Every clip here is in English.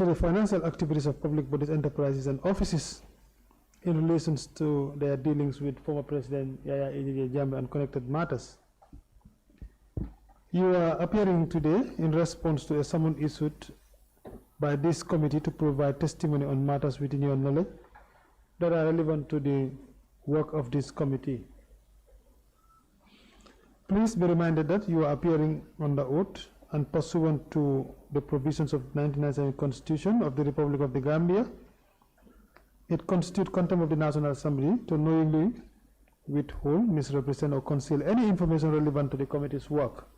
monitor the financial activities of public bodies, enterprises, and offices in relation to their dealings with former President Yahya Jammeh and connected matters. You are appearing today in response to a summons issued by this committee to provide testimony on matters within your knowledge that are relevant to the work of this committee. Please be reminded that you are appearing under oath and pursuant to the provisions of the 1997 Constitution of the Republic of the Gambia. It constitutes contempt of the National Assembly to knowingly withhold, misrepresent, or conceal any information relevant to the committee's work.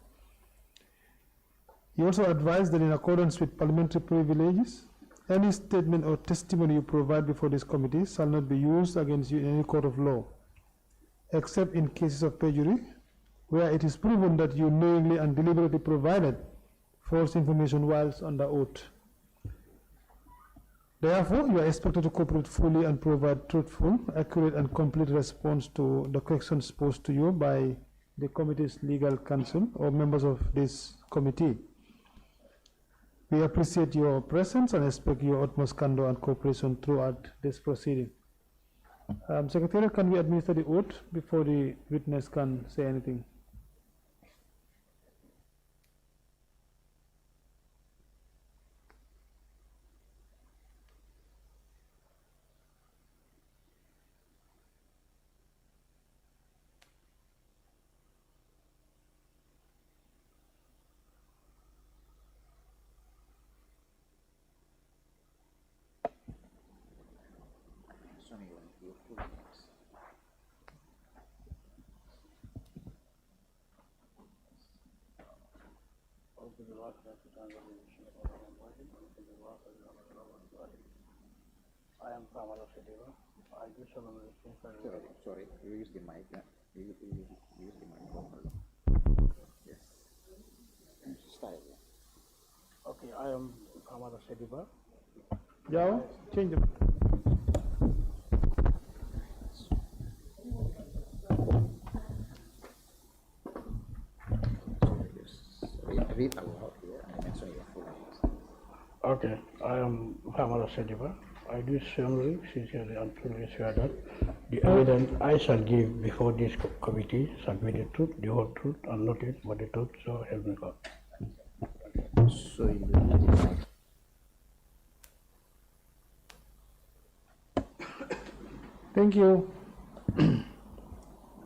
You also advise that in accordance with parliamentary privileges, any statement or testimony you provide before this committee shall not be used against you in any court of law, except in cases of perjury, where it is proven that you knowingly and deliberately provided false information whilst under oath. Therefore, you are expected to cooperate fully and provide truthful, accurate, and complete response to the questions posed to you by the committee's legal counsel or members of this committee. We appreciate your presence and expect your utmost candor and cooperation throughout this proceeding. Secretary, can we administer the oath before the witness can say anything? I am Famara. I do solemnly swear. Sorry, you use the mic. Yeah? You use the microphone. Yes. Style. Yeah. Okay, I am Famara Saydiba. Yeah, change them. Read aloud here and mention your full names. Okay, I am Famara Saydiba. I do solemnly, sincerely, and truly swear that the evidence I shall give before this committee shall be the truth, the whole truth, and nothing but the truth, so help me God. So you need the mic. Thank you.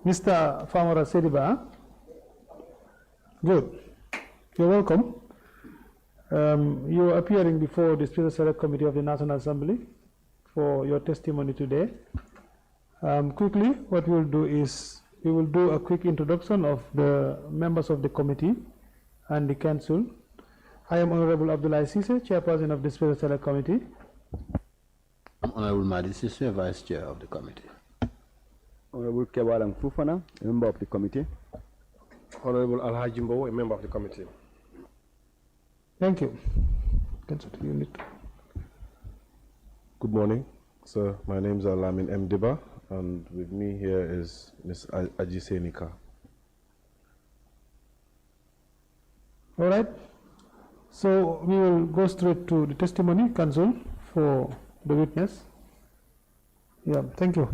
Mr. Famara Saydiba. Good. You're welcome. You are appearing before the Special Select Committee of the National Assembly for your testimony today. Quickly, what we'll do is we will do a quick introduction of the members of the committee and the council. I am Honorable Abdullah Sise, Chairperson of the Special Select Committee. I'm Honorable Madi Sise, Vice Chair of the committee. Honorable Kebalang Fufana, a member of the committee. Honorable Alhaji Mbo, a member of the committee. Thank you. Good morning, sir. My name is Alamin M. Diba, and with me here is Ms. Ajise Nika. All right. So we will go straight to the testimony, counsel, for the witness. Yeah, thank you.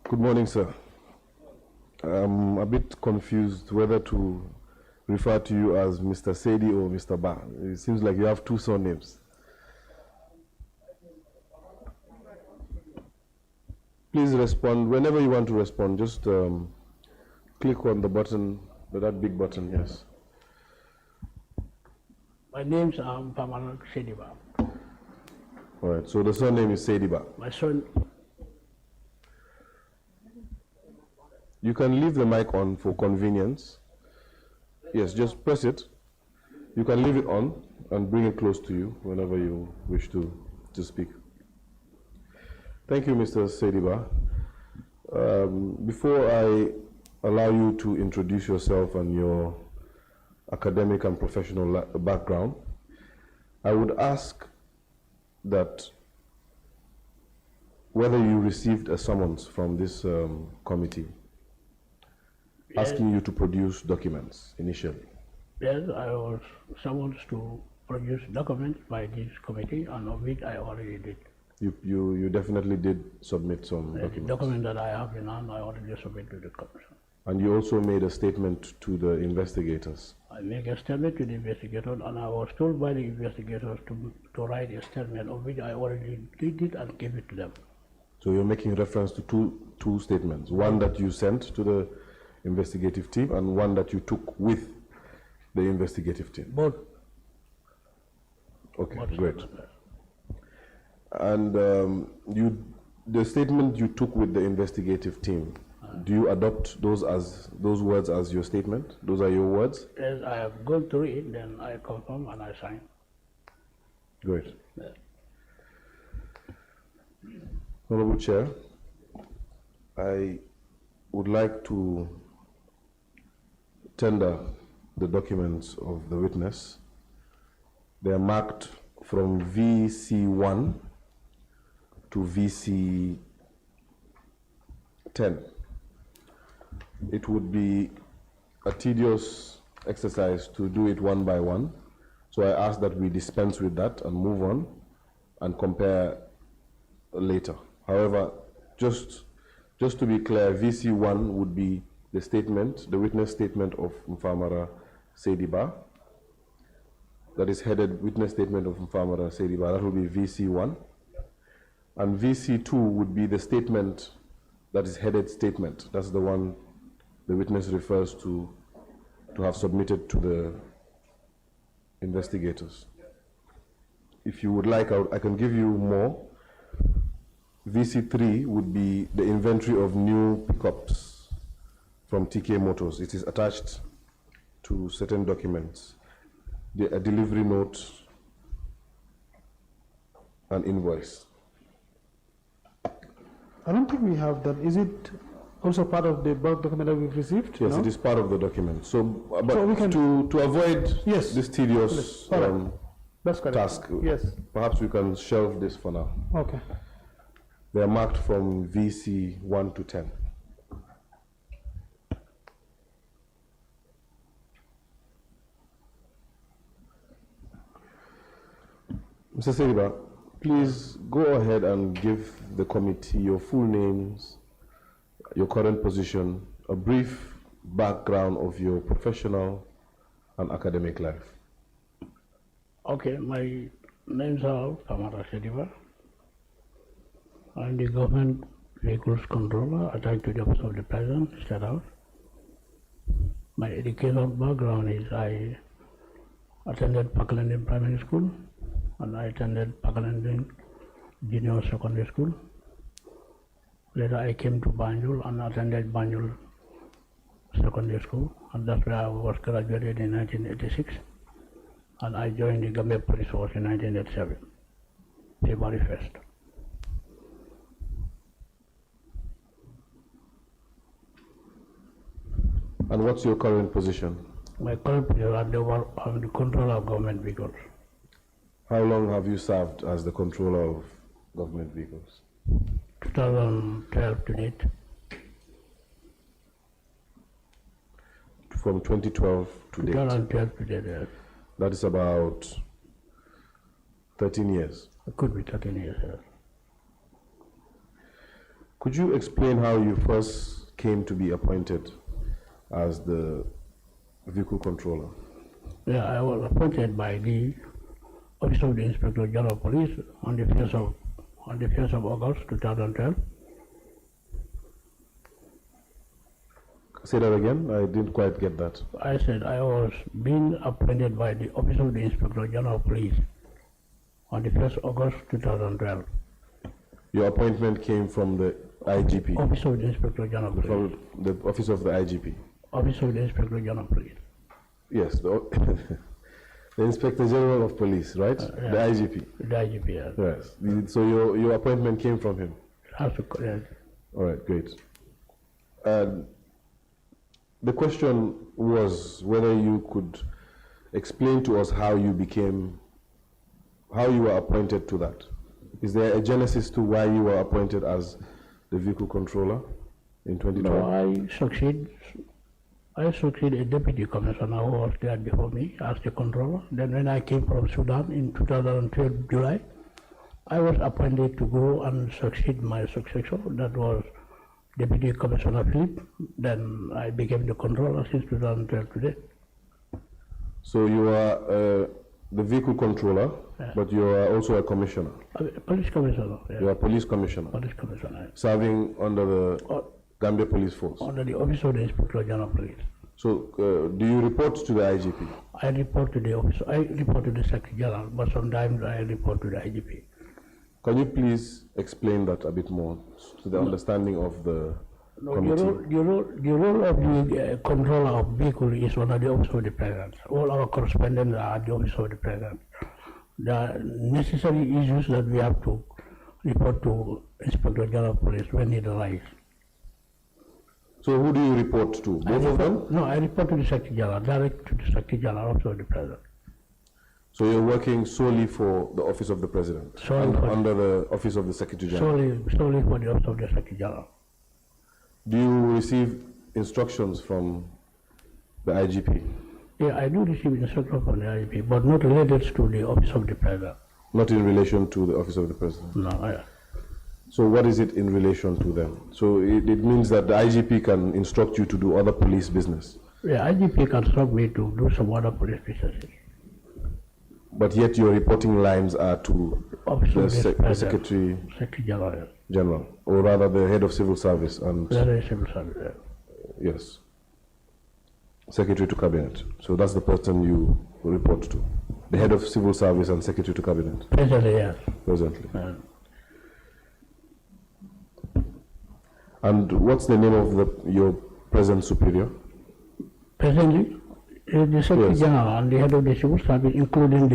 Good morning, sir. I'm a bit confused whether to refer to you as Mr. Saidi or Mr. Ba. It seems like you have two surnames. Please respond. Whenever you want to respond, just click on the button, that big button, yes. My name is Famara Saydiba. All right, so the surname is Saydiba. My son. You can leave the mic on for convenience. Yes, just press it. You can leave it on and bring it close to you whenever you wish to speak. Thank you, Mr. Saydiba. Before I allow you to introduce yourself and your academic and professional background, I would ask that whether you received a summons from this committee asking you to produce documents initially. Yes, I was summoned to produce documents by this committee, and of which I already did. You definitely did submit some The documents. document that I have in hand, I already submitted to the commission. And you also made a statement to the investigators. I make a statement to the investigators, and I was told by the investigators to write a statement, of which I already did it and gave it to them. So you're making reference to two statements, one that you sent to the investigative team and one that you took with the investigative team. Both. Okay, Both great. statements. And the statement you took with the investigative team, do you adopt those words as your statement? Those are your words? As I have gone through it, then I confirm and I sign. Great. Yeah. Honorable Chair, I would like to tender the documents of the witness. They are marked from VC1 to VC10. It would be a tedious exercise to do it one by one, so I ask that we dispense with that and move on and compare later. However, just to be clear, VC1 would be the statement, the witness statement of Famara Saydiba. That is headed witness statement of Famara Saydiba. That will be VC1. And VC2 would be the statement that is headed statement. That's the one the witness refers to have submitted to the investigators. If you would like, I can give you more. VC3 would be the inventory of new pickups from TK Motors. It is attached to certain documents, a delivery note, an invoice. I don't think we have that. Is it also part of the bulk document that we've received? Yes, no? it is part of the document. So, but So we can- to avoid Yes. this tedious All right. That's correct. task, Yes. perhaps we can shelve this for now. Okay. They are marked from VC1 to 10. Mr. Saydiba, please go ahead and give the committee your full names, your current position, a brief background of your professional and academic life. Okay, my names are Famara Saydiba. I'm the government vehicles controller attached to the office of the president, State House. My educational background is I attended Pakalanin Primary School and I attended Pakalanin Junior Secondary School. Later I came to Banjul and attended Banjul Secondary School, and that's where I was graduated in 1986. And I joined the Gambia Police Force in 1987, February 1st. And what's your current position? My current position at I'm the controller of government vehicles. How long have you served as the controller of government vehicles? 2012 to date. From 2012 to date. 2012 to date, yes. That is about 13 years. It could be 13 years, yes. Could you explain how you first came to be appointed as the vehicle controller? Yeah, I was appointed by the Office of the Inspector General of Police on the 1st of August 2012. Say that again, I didn't quite get that. I said I was being appointed by the Office of the Inspector General of Police on the 1st of August 2012. Your appointment came from the IGP, Office of the Inspector General of Police. from the office of the IGP. Office of the Inspector General of Police. Yes, the Inspector General of Police, right? Yeah. The IGP. The IGP, yes. Yes. So your appointment came from him. That's correct. All right, great. The question was whether you could explain to us how you were appointed to that. Is there a genesis to why you were appointed as the vehicle controller in 2012? No, I succeed I succeeded a deputy commissioner who was there before me as the controller. Then when I came from Sudan in 2012 July, I was appointed to go and succeed my successor. That was Deputy Commissioner Philip. Then I became the controller since 2012 today. So you are the vehicle controller, but you are also a commissioner. Police commissioner. Yeah. You are police commissioner. Police commissioner. Serving under the Gambia Police Force. Under the office of the Inspector General of Police. So do you report to the IGP? I report to the office. I report to the Secretary General, but sometimes I report to the IGP. Can you please explain that a bit more to the understanding of the committee? The role of the controller of vehicle is under the office of the President. All our correspondents are at the office of the President. The necessary issues that we have to report to Inspector General of Police when it arises. So who do you report to? Both of them? No, I report to the Secretary General, direct to the Secretary General, Office of the President. So you're working solely for the Office of the President? Under the Office of the Secretary General? Solely for the Office of the Secretary General. Do you receive instructions from the IGP? Yeah, I do receive instructions from the IGP, but not related to the Office of the President. Not in relation to the Office of the President? No, So what is it in relation to them? So it means that the IGP can instruct you to do other police business? Yeah, IGP can instruct me to do some other police businesses. But yet your reporting lines are to the Secretary General, or rather the Head of Civil Service and Civil Service. Yes, Secretary to Cabinet. So that's the person you report to, the Head of Civil Service and Secretary to Cabinet. Presently, yes. Presently. And what's the name of your present superior? Presently, the Secretary General and the Head of the Civil Service, including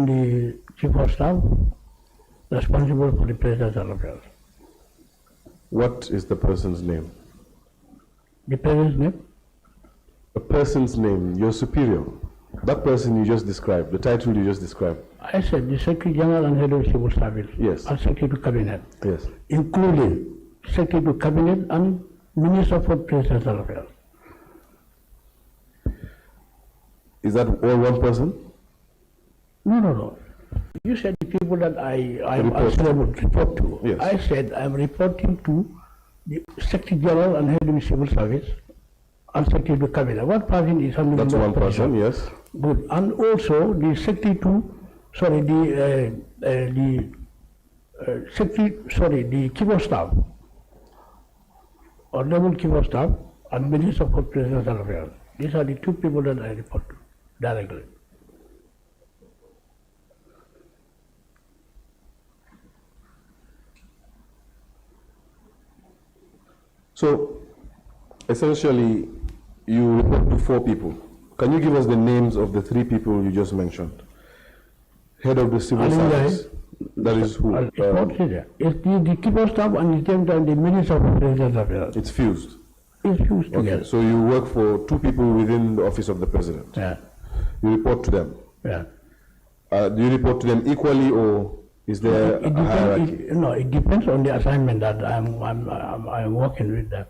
the Chief of Staff, responsible for the Presidential affairs. What is the person's name? The President's name? A person's name, your superior. That person you just described, the title you just described. I said the Secretary General and Head of Civil Service. Yes. And Secretary to Cabinet. Yes. Including Secretary to Cabinet and Minister for Presidential Affairs. Is that all one person? No. You said the people that I am answerable to report to. Yes. I said I'm reporting to the Secretary General and Head of the Civil Service and Secretary to Cabinet. One person is handling That's one person, yes. Good. And also the Secretary to, the Chief of Staff, or level Chief of Staff, and Minister for Presidential Affairs. These are the two people that I report to directly. So, essentially, you report to 4 people. Can you give us the names of the 3 people you just mentioned? Head of the Civil Service. That is who? It's not here. It's the Chief of Staff and the same time the Minister for Presidential Affairs. It's fused. It's fused together. Okay, so you work for 2 people within the Office of the President. Yeah. You report to them. Yeah. Do you report to them equally, or is there a hierarchy? It depends on the assignment that I'm working with them.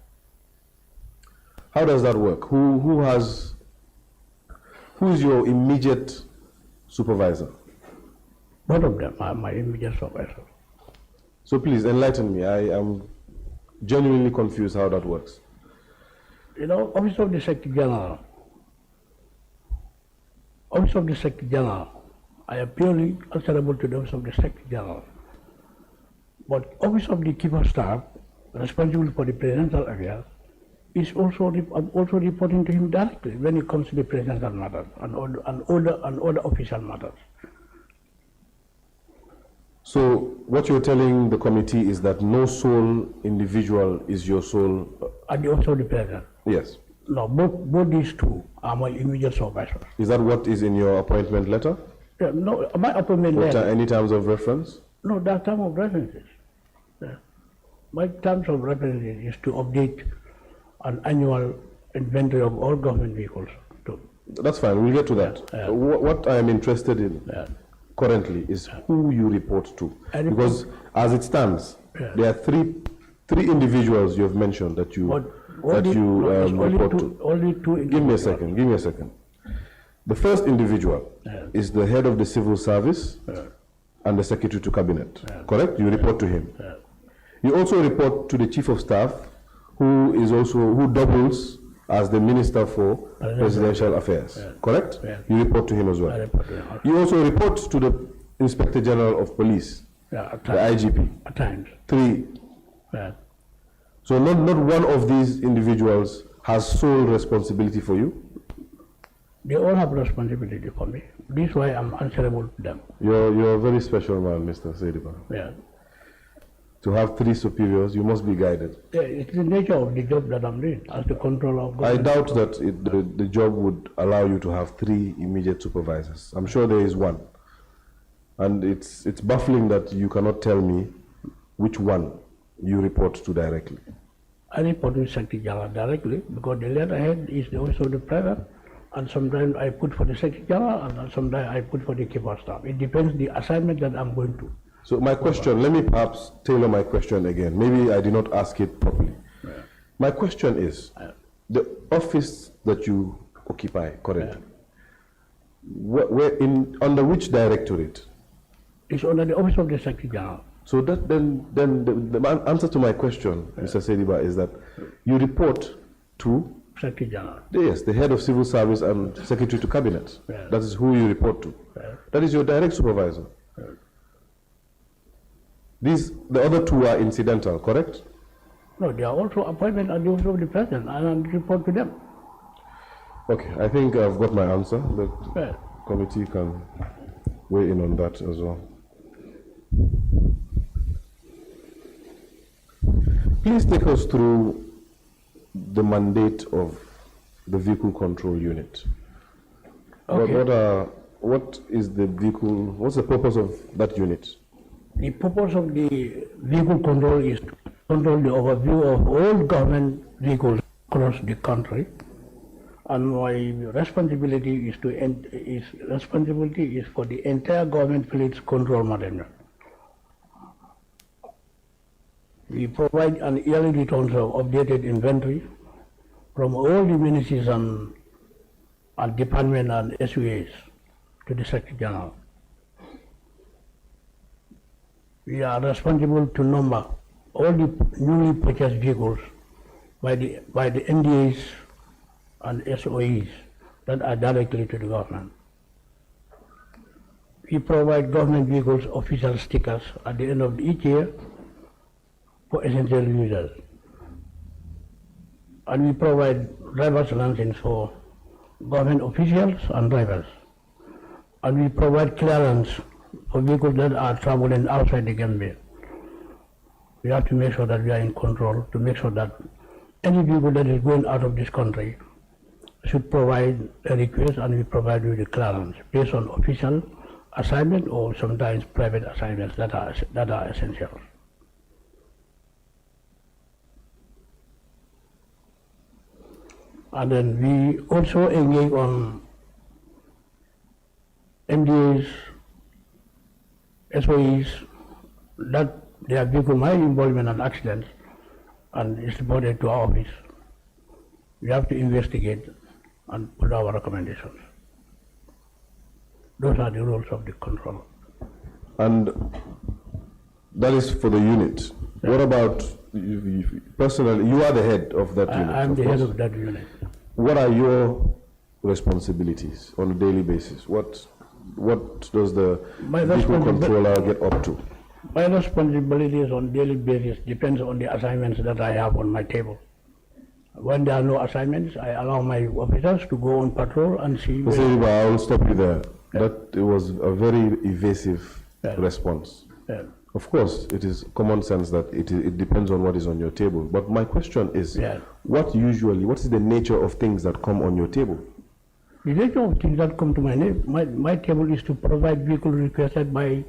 How does that work? Who is your immediate supervisor? Both of them are my immediate supervisor. So please enlighten me. I am genuinely confused how that works. Office of the Secretary General. Office of the Secretary General. I am purely answerable to the Office of the Secretary General. But Office of the Chief of Staff, responsible for the presidential affairs, is also reporting to him directly when it comes to the presidential matters and other official matters. So what you're telling the committee is that no sole individual is your sole... At the Office of the President? Yes. No, both these two are my immediate supervisors. Is that what is in your appointment letter? Yeah, no, my appointment letter... Any terms of reference? No, there are terms of references. Yeah. My terms of references is to update an annual inventory of all government vehicles. That's fine, we'll get to that. Yeah. What I am interested in currently is who you report to. Because as it stands, there are three individuals you have mentioned that you that you report to? Only two Give me a second, give me a second. The first individual is the head of the civil service and the secretary to cabinet, correct? You report to him. You also report to the chief of staff, who doubles as the minister for presidential affairs, correct? You report to him as well. You also report to the inspector general of police, the IGP. At times. 3. So not one of these individuals has sole responsibility for you? They all have responsibility for me. This is why I'm answerable to them. You're a very special man, Mr. Saydiba. Yeah. To have 3 superiors, you must be guided. Yeah, it's the nature of the job that I'm doing as the controller of government. I doubt that the job would allow you to have 3 immediate supervisors. I'm sure there is one. And it's baffling that you cannot tell me which one you report to directly. I report to Secretary General directly because the letterhead is also the private, and sometimes I put for the Secretary General and sometimes I put for the chief of staff. It depends the assignment that I'm going to. So my question, let me perhaps tailor my question again. Maybe I did not ask it properly. My question is, the office that you occupy currently, under which directorate? It's under the office of the Secretary General. So that then the answer to my question, Mr. Saydiba, is that you report to Secretary General. Yes, the head of civil service and secretary to cabinet. That is who you report to. That is your direct supervisor. The other 2 are incidental, correct? No, they are also appointment at the office of the president, and I report to them. Okay, I think I've got my answer. The committee can weigh in on that as well. Please take us through the mandate of the vehicle control unit. Okay. What is the vehicle? What's the purpose of that unit? The purpose of the vehicle control is to control the overview of all government vehicles across the country, and my responsibility is for the entire government fleet's control management. We provide an yearly returns of updated inventory from all the ministries and departments and SUAs to the Secretary General. We are responsible to number all the newly purchased vehicles by the NDAs and SOEs that are directly to the government. We provide government vehicles official stickers at the end of each year for essential users. And we provide driver's licenses for government officials and drivers. And we provide clearance for vehicles that are traveling outside the Gambia. We have to make sure that we are in control, to make sure that any vehicle that is going out of this country should provide a request, and we provide you the clearance based on official assignment or sometimes private assignments that are essential. And then we also engage on MDAs, SOEs, that their vehicle might involvement in accidents and is reported to our office. We have to investigate and put our recommendations. Those are the rules of the control. And that is for the unit. Yeah. What about personally? You are the head of that unit. I'm the head of that unit. What are your responsibilities on a daily basis? What does the vehicle controller get up to? My responsibilities on daily basis depends on the assignments that I have on my table. When there are no assignments, I allow my officers to go on patrol and see. I will stop you there. Yeah. That was a very evasive response. Yeah. Of course, it is common sense that it depends on what is on your table. But my question is, what is the nature of things that come on your table? The nature of things that come to my table is to provide vehicles requested by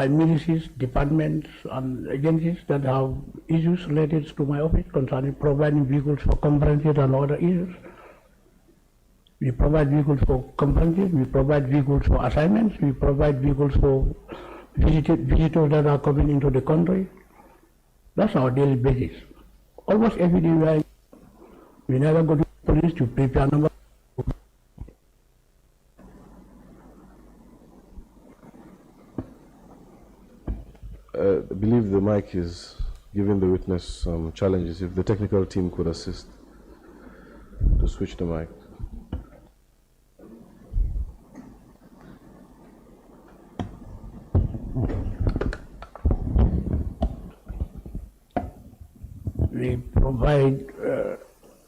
ministries, departments, and agencies that have issues related to my office concerning providing vehicles for conferences and other issues. We provide vehicles for conferences, we provide vehicles for assignments, we provide vehicles for visitors that are coming into the country. That's our daily basis. Almost every day we are We never go to police to prepare number. I believe the mic is giving the witness some challenges. If the technical team could assist to switch the mic. We provide,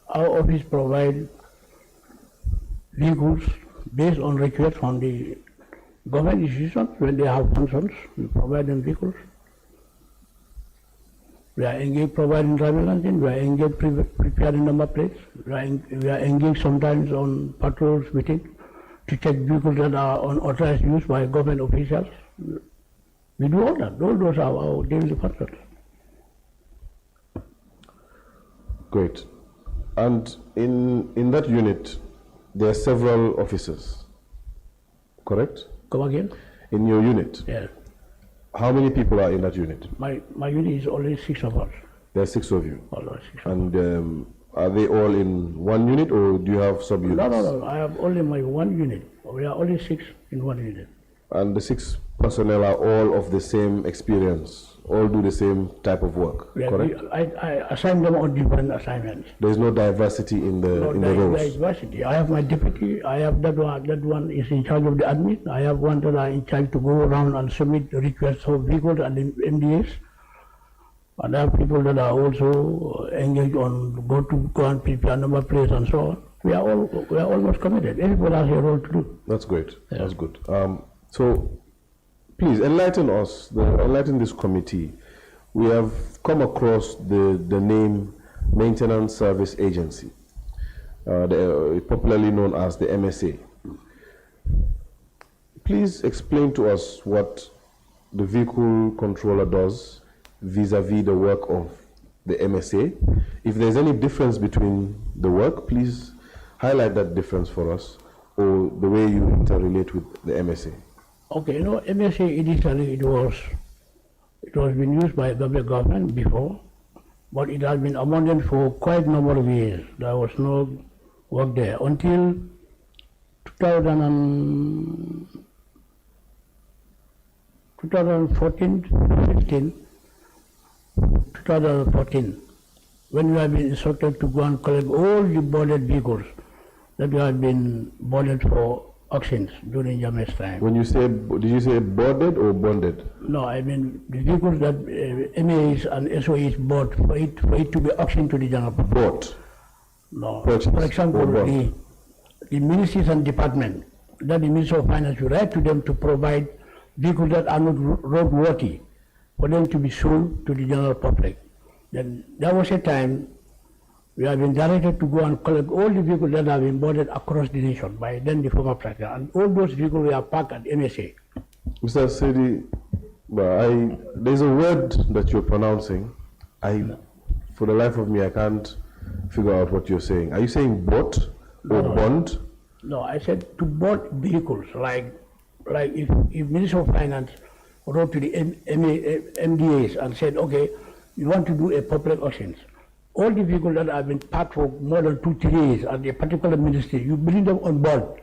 our office provide vehicles based on request from the government institutions. When they have functions, we provide them vehicles. We are engaged providing driving license, we are engaged preparing number plates, we are engaged sometimes on patrols within to check vehicles that are unauthorized use by government officials. We do all that. Those are our daily functions. Great. And in that unit, there are several officers, correct? Come again? In your unit? Yes. How many people are in that unit? My unit is only 6 of us. There are 6 of you. Almost 6 of us. And are they all in one unit, or do you have sub-units? No. I have only my one unit. We are only 6 in one unit. And the 6 personnel are all of the same experience, all do the same type of work, Yeah, correct? I assign them on different assignments. There is no diversity in the roles. Diversity. I have my deputy. I have that one is in charge of the admin. I have one that are in charge to go around and submit requests for vehicles and MDAs. And I have people that are also engaged on go and prepare number plates and so on. We are almost committed. Everybody has a role to do. That's great. Yeah. That's good. So, please enlighten us, enlighten this committee. We have come across the name Maintenance Service Agency, popularly known as the MSA. Please explain to us what the vehicle controller does vis-a-vis the work of the MSA. If there's any difference between the work, please highlight that difference for us, or the way you interrelate with the MSA. Okay, MSA initially it was been used by the government before, but it has been abandoned for quite a number of years. There was no work there until 2014, when we have been instructed to go and collect all the boarded vehicles that we have been boarded for auctions during Jammeh'S time. When you say, did you say boarded or bonded? No, I mean the vehicles that MAs and SOEs bought for it to be auctioned to the general public. Bought? No. Purchased For example, or bought? the ministries and department, that the Ministry of Finance will write to them to provide vehicles that are not roadworthy for them to be sold to the general public. Then there was a time we have been directed to go and collect all the vehicles that have been boarded across the nation by then the former president, and all those vehicles were parked at MSA. Mr. Saydiba, there's a word that you're pronouncing. For the life of me, I can't figure out what you're saying. Are you saying bought or bond? No, I said to board vehicles, like if Minister of Finance wrote to the MDAs and said, okay, you want to do a public auctions. All the vehicles that have been parked for more than 2-3 years at a particular ministry, you bring them on board.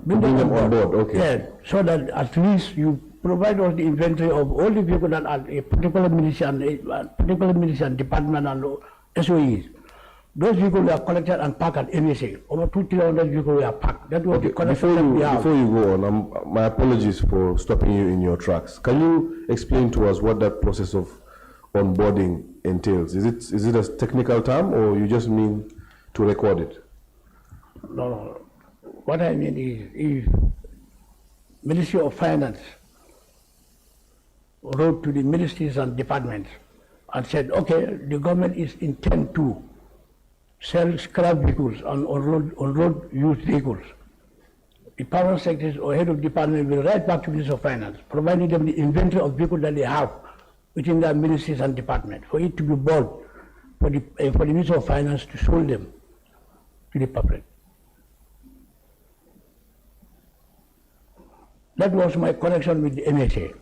Bring them on board, okay. Yeah, so that at least you provide us the inventory of all the vehicles that are a particular ministry and department and SOEs. Those vehicles were collected and parked at MSA. Over 200-300 vehicles were parked. That was the collection that we have. Before you go on, my apologies for stopping you in your tracks. Can you explain to us what that process of onboarding entails? Is it a technical term, or you just mean to record it? No. What I mean is, if Ministry of Finance wrote to the ministries and departments and said, okay, the government is intent to sell scrap vehicles and on-road used vehicles, the permanent secretary or head of department will write back to Ministry of Finance, providing them the inventory of vehicles that they have within their ministries and departments, for it to be bought for the Ministry of Finance to sell them to the public. That was my connection with the MSA.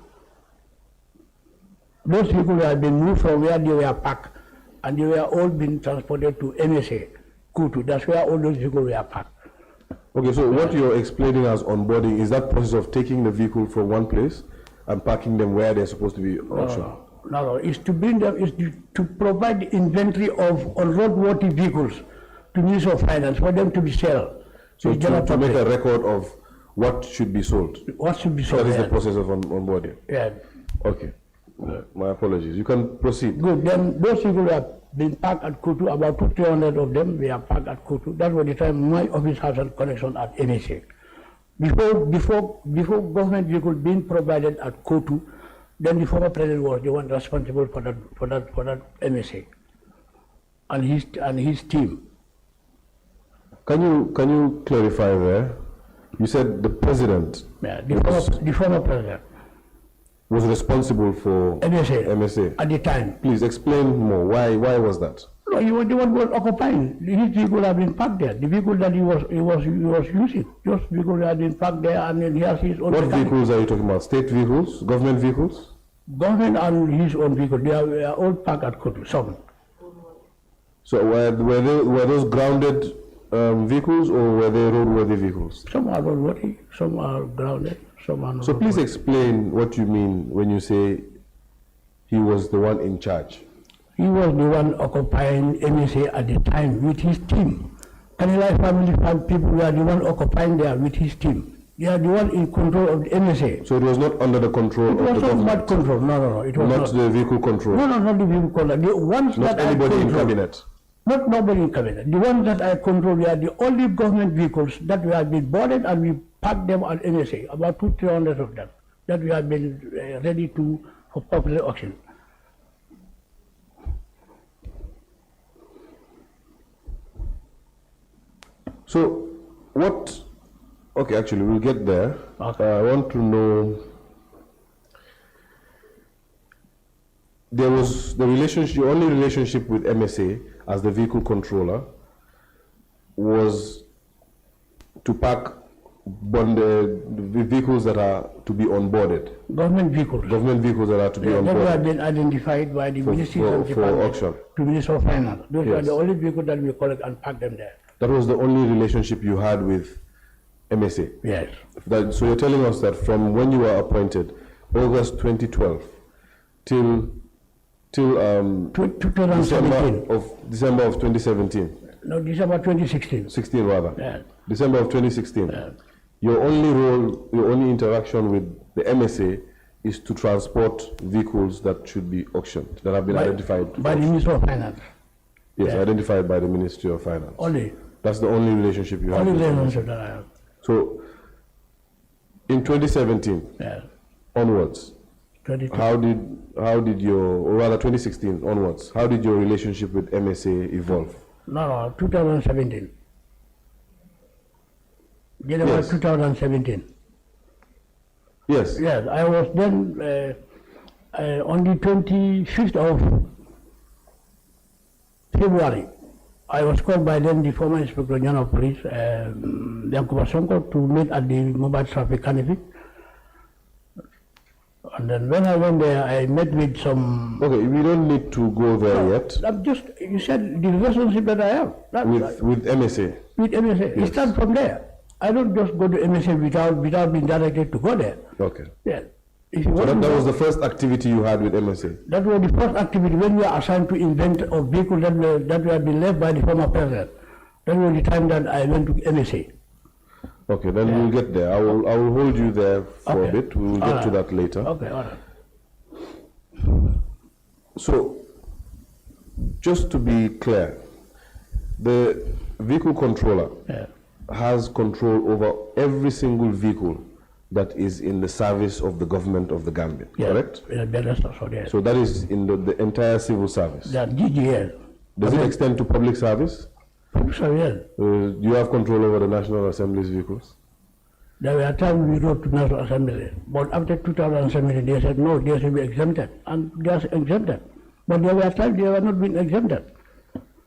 Those vehicles have been moved from where they were parked and they were all being transported to MSA, Kutu. That's where all those vehicles were parked. Okay, so what you're explaining as onboarding is that process of taking the vehicle from one place and parking them where they're supposed to be auctioned? No, it's to bring them, it's to provide the inventory of on-roadworthy vehicles to Ministry of Finance for them to be sold. So to make a record of what should be sold? What should be sold. That is the process of onboarding? Yeah. Okay. My apologies. You can proceed. Good. Then those people have been parked at Kutu, about 200-300 of them, they are parked at Kutu. That was the time my office has a connection at MSA. Before government vehicle being provided at Kutu, then the former president was the one responsible for that MSA and his team. Can you clarify there? You said the president. Yeah, the former president was responsible for MSA at the time. Please explain more. Why was that? No, he was the one who was occupying. His vehicle had been parked there. The vehicle that he was using, those vehicles had been parked there, and then he has his own. What vehicles are you talking about? State vehicles, government vehicles? Government and his own vehicle. They are all parked at Kutu. Some. So were those grounded vehicles, or were they roadworthy vehicles? Some are roadworthy, some are grounded, some are not. So please explain what you mean when you say he was the one in charge. He was the one occupying MSA at the time with his team. Kanilai family people were the one occupying there with his team. They are the one in control of the MSA. So it was not under the control of the government? It was not control, no. It was not the vehicle control? No, not the vehicle control. The ones not that anybody I in cabinet? Not nobody in cabinet. The ones that I control were the only government vehicles that we have been boarded, and we parked them at MSA, about 200-300 of them, that we have been ready for popular auction. So what, okay, actually we'll get there. Okay. I want to know, there was the relationship, your only relationship with MSA as the vehicle controller was to park the vehicles that are to be onboarded. Government vehicles. Government vehicles that are to be onboarded. That have been identified by the Ministry of for auction. To Ministry of Finance. Those are the only vehicles that we collect and park them there. That was the only relationship you had with MSA? Yes. So you're telling us that from when you were appointed, August 2012, till 2017. December of 2017. No, December 2016. 16 rather. Yeah. December of 2016. Yeah. Your only role, your only interaction with the MSA is to transport vehicles that should be auctioned, that have been identified. By the Ministry of Finance. Yes, identified by the Ministry of Finance. Only. That's the only relationship you have. Only relationship that I have. So, in 2017 onwards, how did your, or rather 2016 onwards, how did your relationship with MSA evolve? No, 2017. January 2017. Yes. Yes, I was then on the 25th of February. I was called by then the former Inspector General of Police, Yankuba Sonko, to meet at the mobile traffic canopy. And then when I went there, I met with some... Okay, we don't need to go there yet. I'm just, you said the relationship that I have. With MSA? With MSA. Yes. It starts from there. I don't just go to MSA without being directed to go there. Okay. Yeah. So that was the first activity you had with MSA? That was the first activity when we were assigned to invent a vehicle that were been left by the former president. That was the time that I went to MSA. Okay, then we'll get there. I will hold you there for a bit. We will get to that later. Okay, all right. So, just to be clear, the vehicle controller has control over every single vehicle that is in the service of the government of the Gambia, correct? Yeah, so that is in the entire civil service? That GGL. Does it extend to public service? Public service, do you have control over the National Assembly's vehicles? There were times we wrote to National Assembly, but after 2017 they said no, they should be exempted, and they are exempted. But there were times they have not been exempted.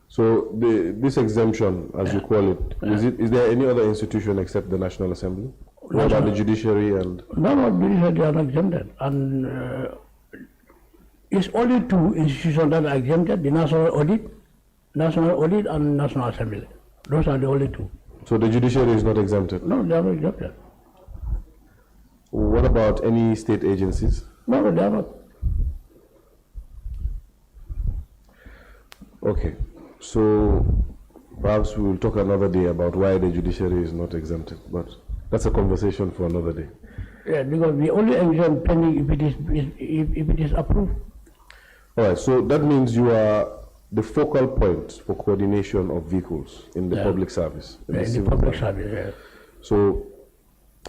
So this exemption, as you call it, is there any other institution except the National Assembly? What about the judiciary and... No, judiciary they are not exempted. And It's only two institutions that are exempted, the National Audit and National Assembly. Those are the only two. So the judiciary is not exempted? No, they are not exempted. What about any state agencies? No, they are not. Okay, so perhaps we will talk another day about why the judiciary is not exempted, but that's a conversation for another day. Yeah, because we only exempt pending if it is approved. All right, so that means you are the focal point for coordination of vehicles in the public service. In the public service, yeah. So,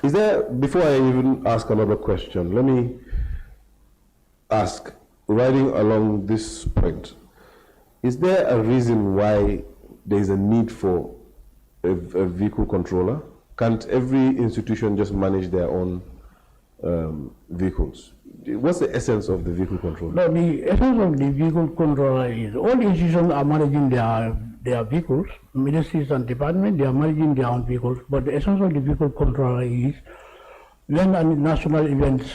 is there, before I even ask another question, let me ask, riding along this point, is there a reason why there is a need for a vehicle controller? Can't every institution just manage their own vehicles? What's the essence of the vehicle controller? No, the essence of the vehicle controller is all institutions are managing their vehicles, ministries and departments, they are managing their own vehicles, but the essence of the vehicle controller is when national events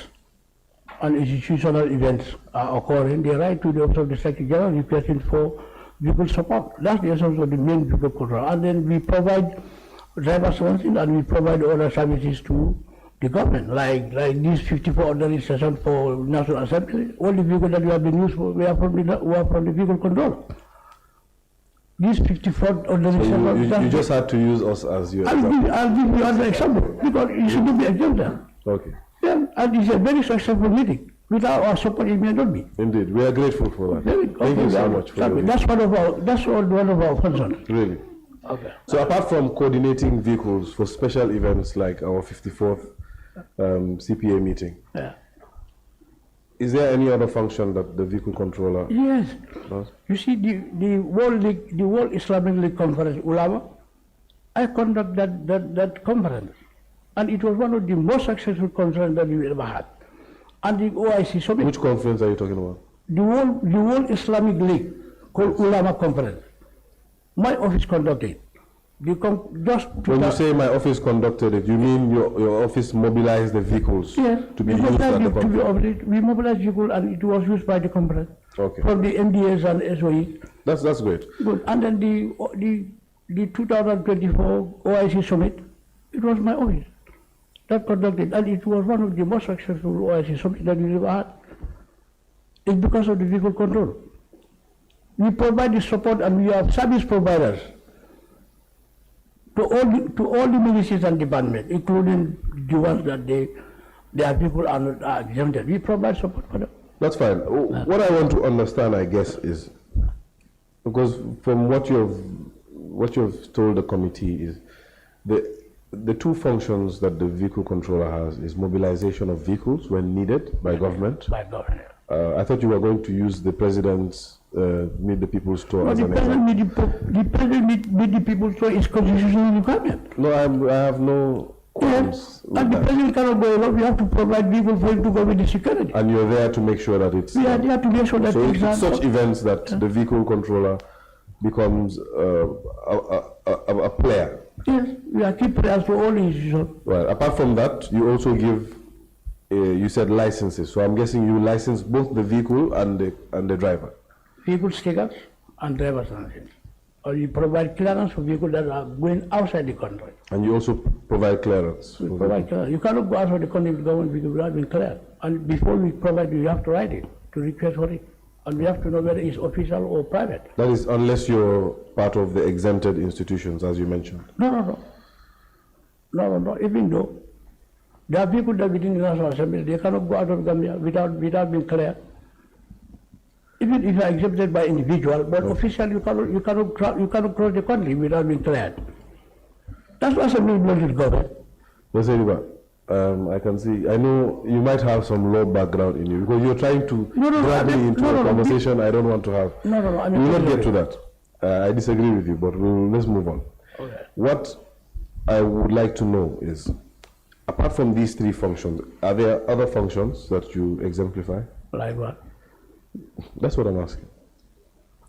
and institutional events are occurring, they write to the Office of the Secretary General requesting for vehicle support. That's the essence of the main vehicle controller. And then we provide driver services and we provide other services to the government, like these 54 ordinary sessions for National Assembly. All the vehicles that we have been used for, we are from the vehicle controller. These 54 ordinary sessions. You just had to use us as your example. I'll give you another example, because it should be exempted. Okay. Yeah, and it's a very successful meeting. Without our support, it may not be. Indeed, we are grateful for that. Thank you so much. That's one of our concerns. Really? Okay. So apart from coordinating vehicles for special events like our 54th CPA meeting, Yeah. is there any other function that the vehicle controller Yes. does? You see, the World Islamic League Conference, Ulama, I conduct that conference. And it was one of the most successful conferences that we ever had. And the OIC Summit. Which conference are you talking about? The World Islamic League, called Ulama Conference. My office conducted. When you say my office conducted it, you mean your office mobilized the vehicles to be used at the conference? We mobilized vehicles and it was used by the conference. Okay. From the MDAs and SOE. That's great. Good. And then the 2024 OIC Summit, it was my office that conducted, and it was one of the most successful OIC summits that we ever had. It's because of the vehicle control. We provide the support and we have service providers to all the ministries and departments, including the ones that their people are not exempted. We provide support for them. That's fine. What I want to understand, I guess, is because from what you've told the committee is the two functions that the vehicle controller has is mobilization of vehicles when needed by government. By government. I thought you were going to use the president's Meet the People's Tour No, as the an example. president meet the people's tour is constitutional requirement. No, I have no qualms with And the that. president cannot go alone. We have to provide people for him to go with the security. And you're there to make sure that it's... We are there to make sure that So things are it's such events that the vehicle controller becomes a player. Yes, we are keep prayers for all institutions. Well, apart from that, you also give, you said licenses. So I'm guessing you license both the vehicle and the driver. Vehicle stickers and driver's license. Or you provide clearance for vehicles that are going outside the country. And you also provide clearance. We provide clearance. You cannot go outside the country with government vehicle without being cleared. And before we provide you, you have to write it, to request for it. And we have to know whether it's official or private. That is unless you're part of the exempted institutions, as you mentioned. No. Even though there are people that within the National Assembly, they cannot go out of Gambia without being cleared. Even if you are exempted by individual, but officially you cannot cross the country without being cleared. That's what Assembly belongs to the government. Saydiba, I can see, I know you might have some law background in you because you're trying to drag me into a conversation I don't want to have. No, I mean, we will not get to that. I disagree with you, but let's move on. Okay. What I would like to know is, apart from these three functions, are there other functions that you exemplify? Like what? That's what I'm asking.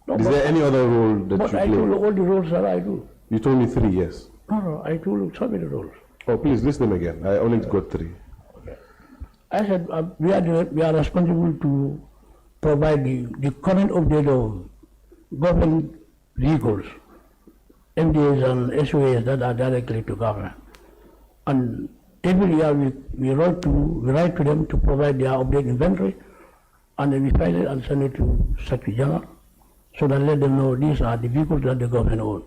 No, Is there any other role that but you I play? told you all the roles that I do. You told me three, yes. No, I told you so many roles. Oh, please list them again. I only got three. I said we are responsible to provide the current update of government vehicles, MDAs and SOAs that are directly to government. And every year we write to them to provide their update inventory, and then we file it and send it to Secretary General, so that let them know these are the vehicles that the government owns.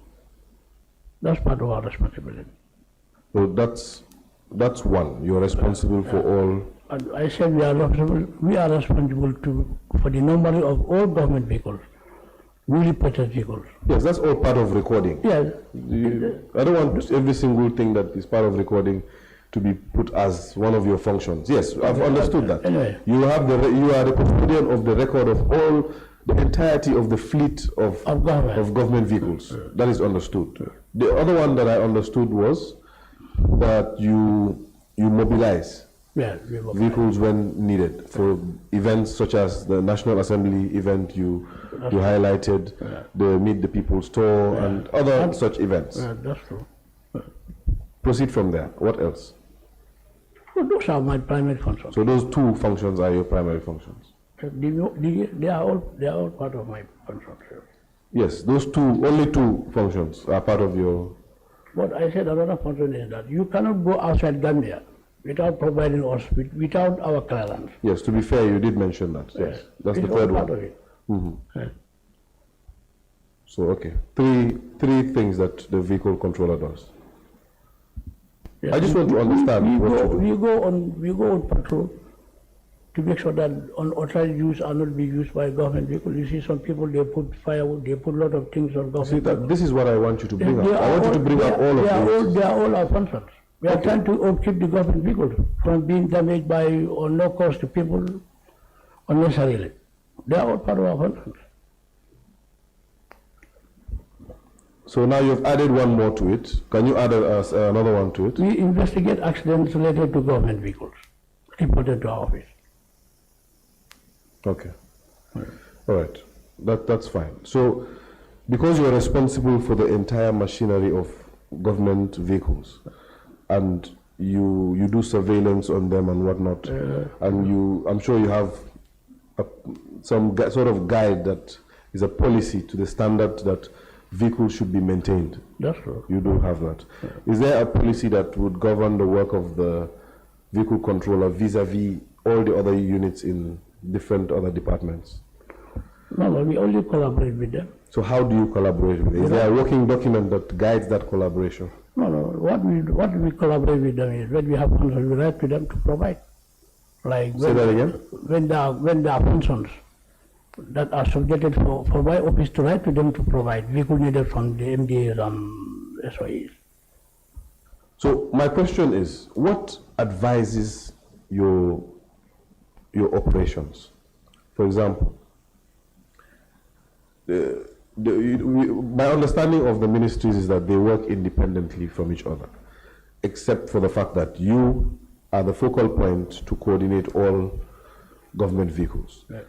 That's part of our responsibility. So that's one. You're responsible for all. And I said we are responsible for the number of all government vehicles, newly purchased vehicles. Yes, that's all part of recording. Yes. I don't want every single thing that is part of recording to be put as one of your functions. Yes, I've understood that. Anyway. You are the custodian of the record of all, the entirety of the fleet of government vehicles. That is understood. The other one that I understood was that you mobilize vehicles when needed for events such as the National Assembly event you highlighted, the Meet the People's Tour and other such events. That's true. Proceed from there. What else? Well, those are my primary functions. So those two functions are your primary functions? They are all part of my functions. Yes, those only two functions are part of your... But I said another function is that you cannot go outside Gambia without providing us, without our clearance. Yes, to be fair, you did mention that. Yes, that's the third one. Part of it. So, okay, three things that the vehicle controller does. Yes. I just want to understand we go on patrol to make sure that unauthorized use are not being used by government vehicles. You see some people, they put firewood, they put a lot of things on government vehicles. This is what I want you to bring up. I want you to bring up all of these. They are all our functions. We are trying to keep the government vehicles from being damaged by or no cost to people unnecessarily. They are all part of our functions. So now you've added one more to it. Can you add another one to it? We investigate accidents related to government vehicles reported to our office. Okay. All right. That's fine. So because you're responsible for the entire machinery of government vehicles and you do surveillance on them and whatnot, and I'm sure you have some sort of guide that is a policy to the standard that vehicles should be maintained. That's true. You do have that. Is there a policy that would govern the work of the vehicle controller vis-a-vis all the other units in different other departments? No, we only collaborate with them. So how do you collaborate with them? Is there a working document that guides that collaboration? No. What we collaborate with them is when we have functions, we write to them to provide. Like say that again. When there are functions that are subjected for my office to write to them to provide vehicle needed from the MDAs and SOAs. So my question is, what advises your operations? For example, my understanding of the ministries is that they work independently from each other, except for the fact that you are the focal point to coordinate all government vehicles. Right.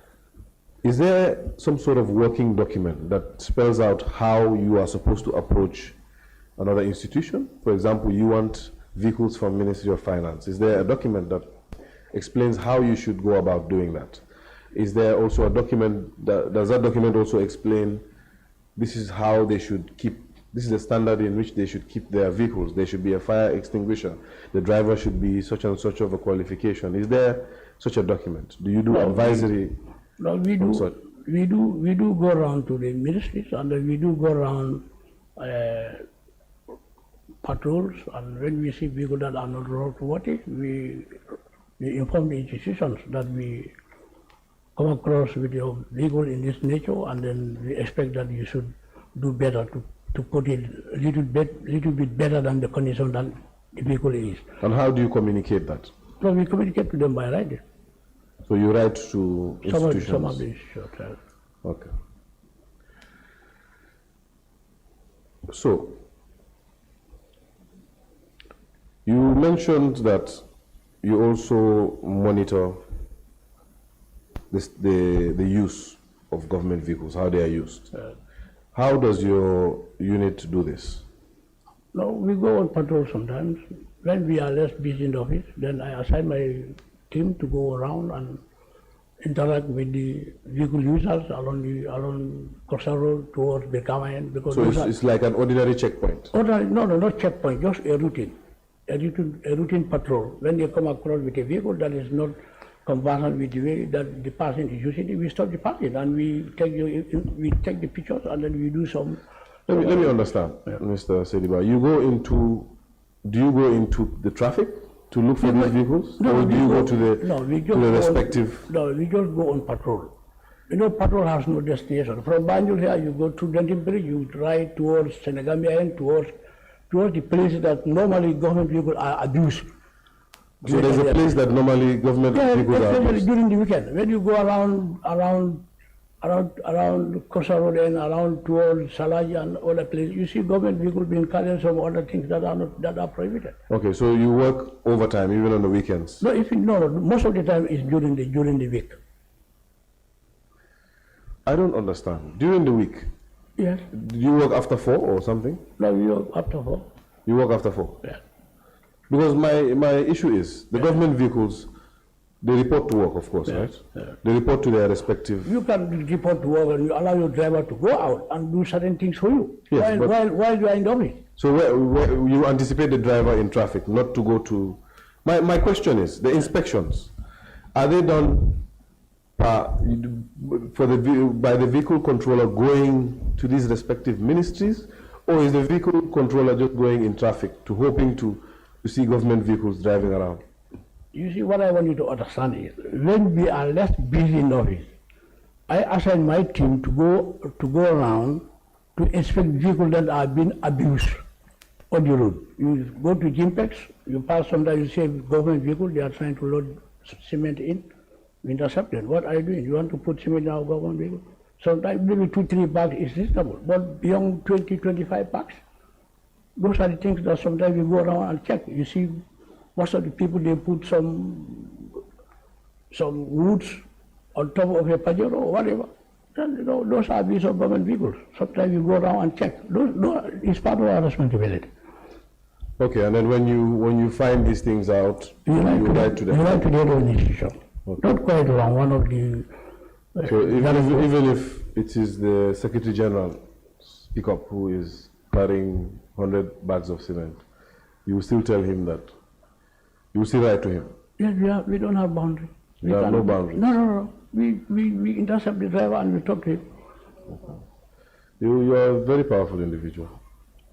Is there some sort of working document that spells out how you are supposed to approach another institution? For example, you want vehicles from Ministry of Finance. Is there a document that explains how you should go about doing that? Is there also a document, does that document also explain this is how they should keep, this is the standard in which they should keep their vehicles? There should be a fire extinguisher. The driver should be such and such of a qualification. Is there such a document? Do you do advisory? No, we do go around to the ministries, and we do go around patrols, and when we see vehicles that are not roadworthy, we inform the institutions that we come across with your vehicle in this nature, and then we expect that you should do better to put it a little bit better than the condition that the vehicle is. And how do you communicate that? So we communicate to them by writing. So you write to institutions? Some of the institutions. Okay. So, you mentioned that you also monitor the use of government vehicles, how they are used. How does your unit do this? No, we go on patrol sometimes. When we are less busy in the office, then I assign my team to go around and interact with the vehicle users along Coastal Road towards Bekamayan, because So it's like an ordinary checkpoint. ordinary, no, not checkpoint, just a routine patrol. When they come across with a vehicle that is not conversant with the way that the person is using it, we stop the person and we take the pictures and then we do some. Let me understand, Mr. Saydiba. Do you go into the traffic to look for these vehicles? No, or do you go to the respective? No, we just go on patrol. You know, patrol has no destination. From Banjul here, you go to Dentonbury, you ride towards Senegambia and towards the places that normally government vehicles are abused. So there's a place that normally government vehicles are especially abused. during the weekend. When you go around Kosa Road and around towards Salaji and other places, you see government vehicles being carried, some other things that are prohibited. Okay, so you work overtime even on the weekends? No, most of the time is during the week. I don't understand. During the week, Yes. do you work after 4 or something? No, we work after 4. You work after 4? Yeah. Because my issue is the government vehicles, they report to work, of course, right? Yeah. They report to their respective. You can report to work and you allow your driver to go out and do certain things for you Yes, while you are in the office. So where you anticipate the driver in traffic not to go to. My question is the inspections. Are they done by the vehicle controller going to these respective ministries, or is the vehicle controller just going in traffic to hoping to see government vehicles driving around? You see, what I want you to understand is, when we are less busy in office, I assign my team to go around to inspect vehicles that are being abused on the road. You go to Jammeh'S, you pass sometimes, you see a government vehicle, they are trying to load cement in, we intercept them. What are you doing? You want to put cement in our government vehicle? Sometimes maybe 2-3 bags is reasonable, but beyond 20-25 bags, those are the things that sometimes we go around and check. You see, most of the people, they put some woods on top of a Pajero or whatever. And, you know, those are abuse of government vehicles. Sometimes you go around and check. It's part of our responsibility. Okay, and then when you find these things out, you write to them. You write to the organization. Okay. Not quite wrong. One of the. So even if it is the Secretary General pickup who is carrying 100 bags of cement, you will still tell him that. You will still write to him. Yes, we don't have boundary. There are no boundaries. No. We intercept the driver and we talk to him. Okay. You are a very powerful individual.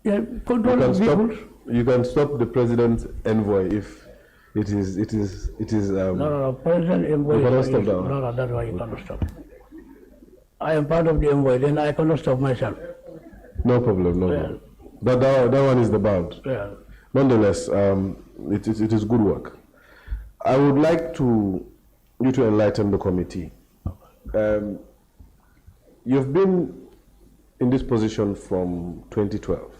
Yeah, control vehicles. You can stop the president's envoy if it is. No. President envoy. You cannot stop that. No, that's why you cannot stop. I am part of the envoy, then I cannot stop myself. No problem. Problem. That one is the bound. Yeah. Nonetheless, it is good work. I would like you to enlighten the committee. You've been in this position from 2012.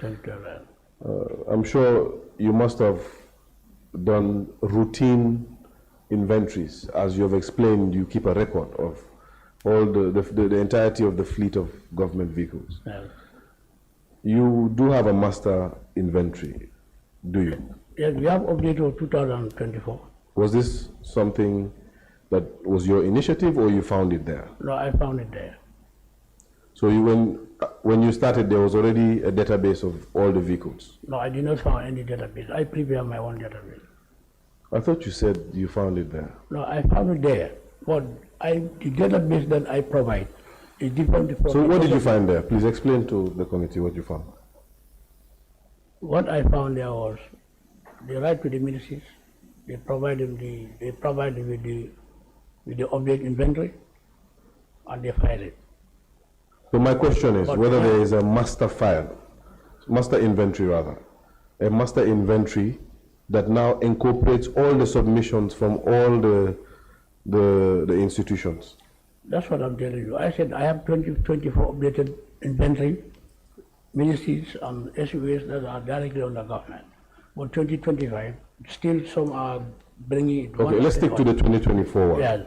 2012. I'm sure you must have done routine inventories. As you have explained, you keep a record of all the entirety of the fleet of government vehicles. Yeah. You do have a master inventory, do you? Yes, we have updated of 2024. Was this something that was your initiative, or you found it there? No, I found it there. So when you started, there was already a database of all the vehicles? No, I did not find any database. I prepared my own database. I thought you said you found it there. No, I found it there. But the database that I provide is different from. So what did you find there? Please explain to the committee what you found. What I found there was they write to the ministries, they provide them with the object inventory, and they file it. So my question is whether there is a master inventory that now incorporates all the submissions from all the institutions. That's what I'm telling you. I said I have 24 updated inventory, ministries and SUAs that are directly under government. But 2025, still some are bringing it. Okay, let's stick to the 2024 one. Yeah.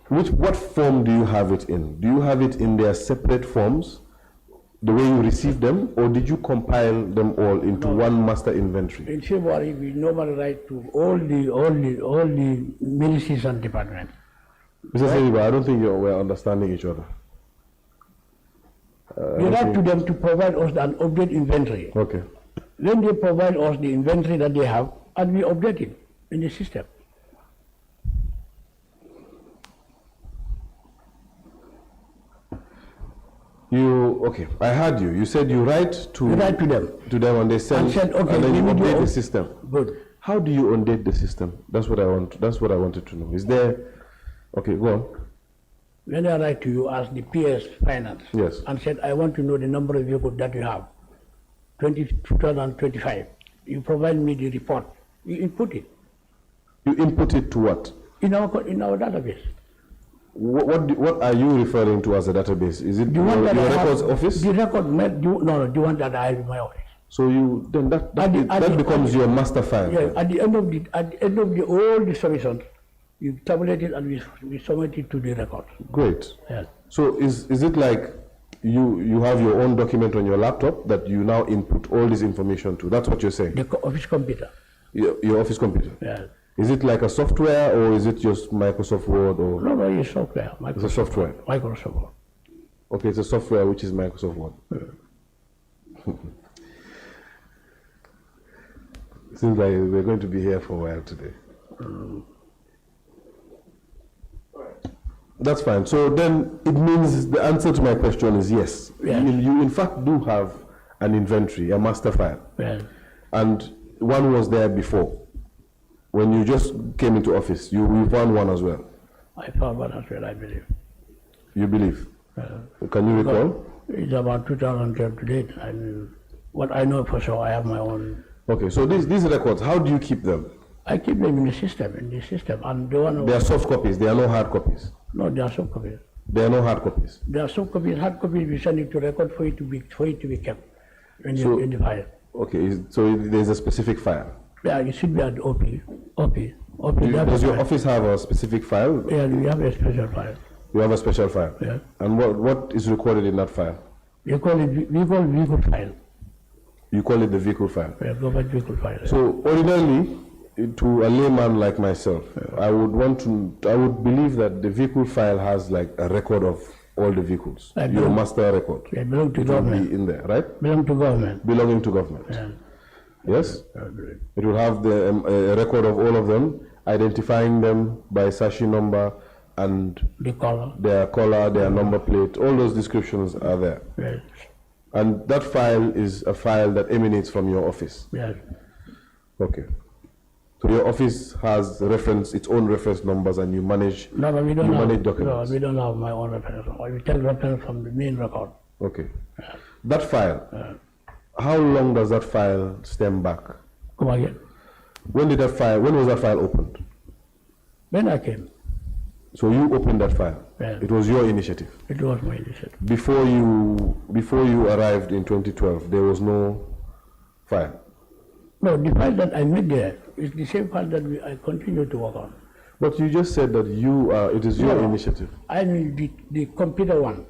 What form do you have it in? Do you have it in their separate forms, the way you receive them, or did you compile them all into one master inventory? In February, we normally write to all the ministries and departments. Mr. Saydiba, I don't think we're understanding each other. We write to them to provide us an update inventory. Okay. Then they provide us the inventory that they have, and we update it in the system. Okay, I heard you. You said you write to them. To them, and they send, And said, okay, and then you we need update your- the system. Good. How do you update the system? That's what I want. That's what I wanted to know. Is there? Okay, go on. When I write to you as the PS Finance, Yes. and said, I want to know the number of vehicles that you have, 2025, you provide me the report. You input it You input it to what? in our database. What are you referring to as a database? Is it The your one that I have- records office? The record, the one that I have in my office. So you then that At the- becomes your master file. Yeah, at the end of all the submissions, you tabulate it and we submit it to the record. Great. Yes. So is it like you have your own document on your laptop that you now input all this information to? That's what you're saying? The office computer. Your office computer? Yes. Is it like a software or is it just Microsoft Word or? No, it's software. It's a software. Microsoft Word. Okay, it's a software which is Microsoft Word. Seems like we're going to be here for a while today. That's fine. So then it means the answer to my question is yes. Yes. You in fact do have an inventory, a master file. Yes. And one was there before. When you just came into office, you found one as well. I found one as well, I believe. You believe? Can you recall? It's about 2012 to date. What I know for sure, I have my own. Okay, so these records, how do you keep them? I keep them in the system, and the one. They are soft copies, they are no hard copies. No, they are soft copies. There are no hard copies. There are soft copies, hard copies. We send it to record for it to be kept in the file. Okay, so there's a specific file. Yeah, it should be at OP. Does your office have a specific file? Yeah, we have a special file. You have a special file? Yeah. And what is recorded in that file? We call it vehicle file. You call it the vehicle file? Yeah, government vehicle file. So ordinarily, to a layman like myself, I would believe that the vehicle file has like a record of all the vehicles. Your master record. Yeah, belong to it will government. be in there, right? Belong to government. Belonging to government. Yeah. Yes? It will have the a record of all of them, identifying them by sashi number and their color, their number plate, all those descriptions are there. Yes. And that file is a file that emanates from your office. Yes. Okay. So your office has its own reference numbers and you manage, we don't manage documents. No, we don't have my own reference. We take reference from the main record. Okay. That file, how long does that file stem back? Come again. When was that file opened? When I came. So you opened that file? Yeah. It was your initiative? It was my initiative. Before you arrived in 2012, there was no file? No, the file that I made there is the same file that I continue to work on. But you just said that it is your initiative. I mean the computer one.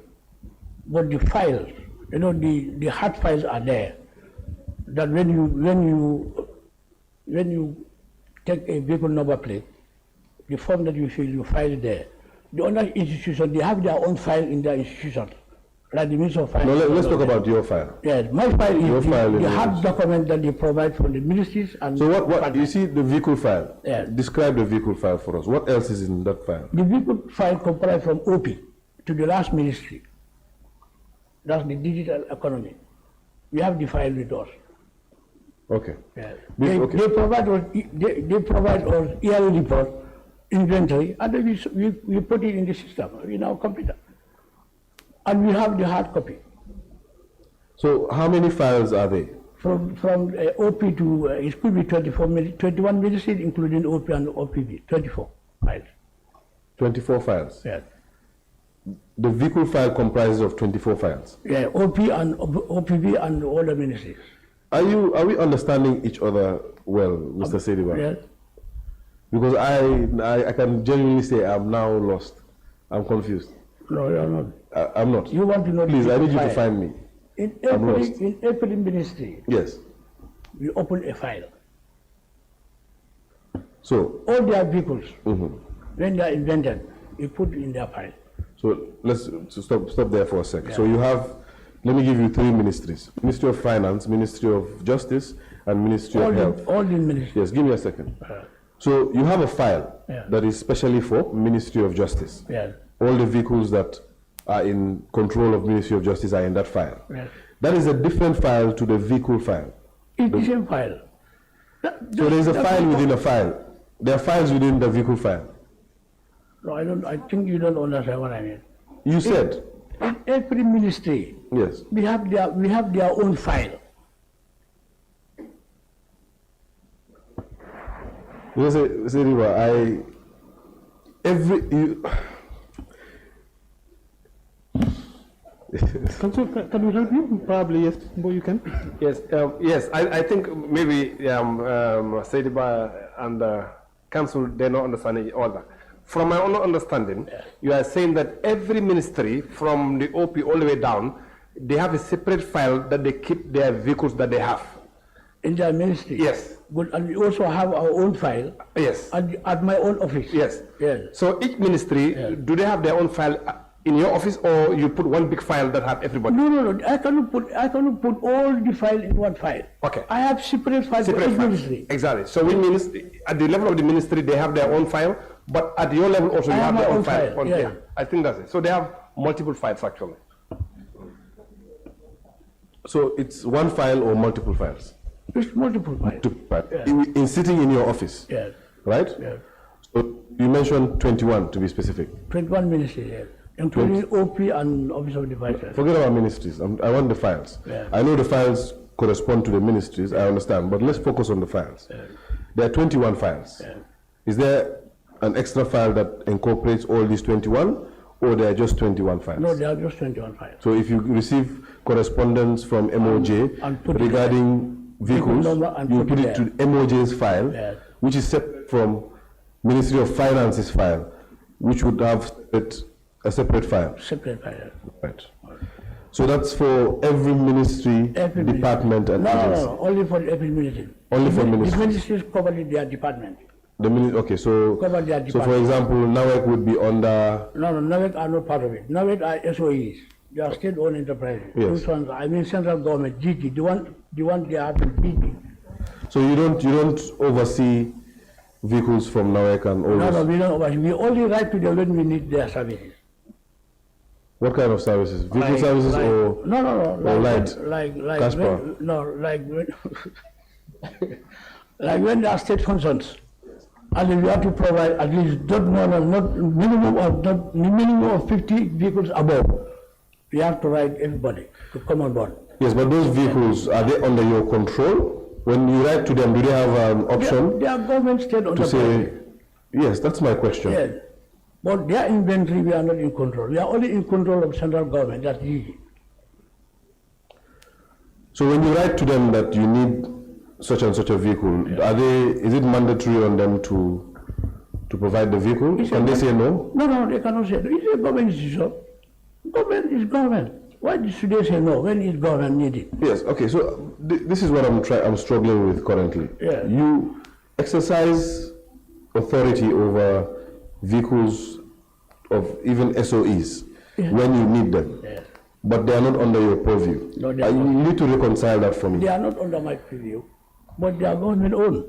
But the files, the hard files are there. That when you take a vehicle number plate, the form that you fill, you file it there. The other institution, they have their own file in their institution, like the Ministry of Finance. No, let's talk about your file. Yes, my file is the hard yours. document that they provide from the ministries and. So what you see the vehicle file? Yeah. Describe the vehicle file for us. What else is in that file? The vehicle file comprises from OP to the last ministry. That's the digital economy. We have the file with us. Okay. Yeah. Okay. They provide us yearly report, inventory, and then we put it in the system, in our computer. And we have the hard copy. So how many files are they? From OP to, it could be 21 ministries, including OP and OPB, 24 files. 24 files? Yes. The vehicle file comprises of 24 files? Yeah, OP and OPB and all the ministries. Are we understanding each other well, Mr. Saydiba? Yes. Because I can genuinely say I'm now lost. I'm confused. No, you're not. I'm not. You want to know? Please, I need you to find me. In lost. every ministry, Yes. we open a file. So All their vehicles, when they are invented, we put in their file. So let's stop there for a sec. So you have, let me give you three ministries: Ministry of Finance, Ministry of Justice, and Ministry of Health. All the ministries. Yes, give me a second. So you have a file that is specially for Ministry of Justice. All the vehicles that are in control of Ministry of Justice are in that file. That is a different file to the vehicle file. It's the same file. So there is a file within a file. There are files within the vehicle file. No, I think you don't understand what I mean. You said. In every ministry, Yes. we have their own file. Saydiba, Can we help you? Probably yes, but you can. Yes, I think maybe Saydiba and the council, they're not understanding all that. From my own understanding, you are saying that every ministry, from the OP all the way down, they have a separate file that they keep their vehicles that they have. In their ministry? Yes. But and we also have our own file. Yes. At my own office. Yes. Yes. So each ministry, do they have their own file in your office, or you put one big file that have everybody? No. I cannot put all the file in one file. Okay. I have separate files for each ministry. Exactly. So which means at the level of the ministry, they have their own file, but at your level also, you have their own file. Yeah. I think that's it. So they have multiple files actually. So it's one file or multiple files? It's multiple files. In sitting in your office? Yes. Right? Yes. So you mentioned 21 to be specific. 21 ministries, yes. Including OP and Office of the Vice President. Forget about ministries. I want the files. Yeah. I know the files correspond to the ministries, I understand, but let's focus on the files. There are 21 files. Is there an extra file that incorporates all these 21, or there are just 21 files? No, there are just 21 files. So if you receive correspondence from MOJ regarding vehicles, you put it to MOJ's file, which is separate from Ministry of Finance's file, which would have a separate file. Separate file. Right. So that's for every ministry, department, and agency? No, only for every ministry. Only for ministries? The ministries cover their department. Okay, so Cover their so for department. example, NAWEC would be under... No, NAWEC are not part of it. NAWEC are SOEs. They are state-owned enterprises. Yes. Those ones, I mean central government, GG, the one they have in GG. So you don't oversee vehicles from NAWEC and all No, those? no, we don't oversee. We only write to them when we need their services. What kind of services? Vehicle services or No. or light? Like Cash power? Like when there are state functions, and we have to provide at least not minimum of 50 vehicles above. We have to write everybody to come on board. Yes, but those vehicles, are they under your control? When you write to them, do they have an option They are government state to say, yes, that's my question. Yes. But their inventory, we are not in control. We are only in control of central government, that's easy. So when you write to them that you need such and such a vehicle, is it mandatory on them to provide the vehicle? Can they say no? No, they cannot say no. It's a government issue. Government is government. Why should they say no when is government needed? Yes, okay, so this is what I'm struggling with currently. Yeah. You exercise authority over vehicles of even SOEs when you need them, but they are not under your purview. No, You need to reconcile that for me. They are not under my purview, but they are government owned.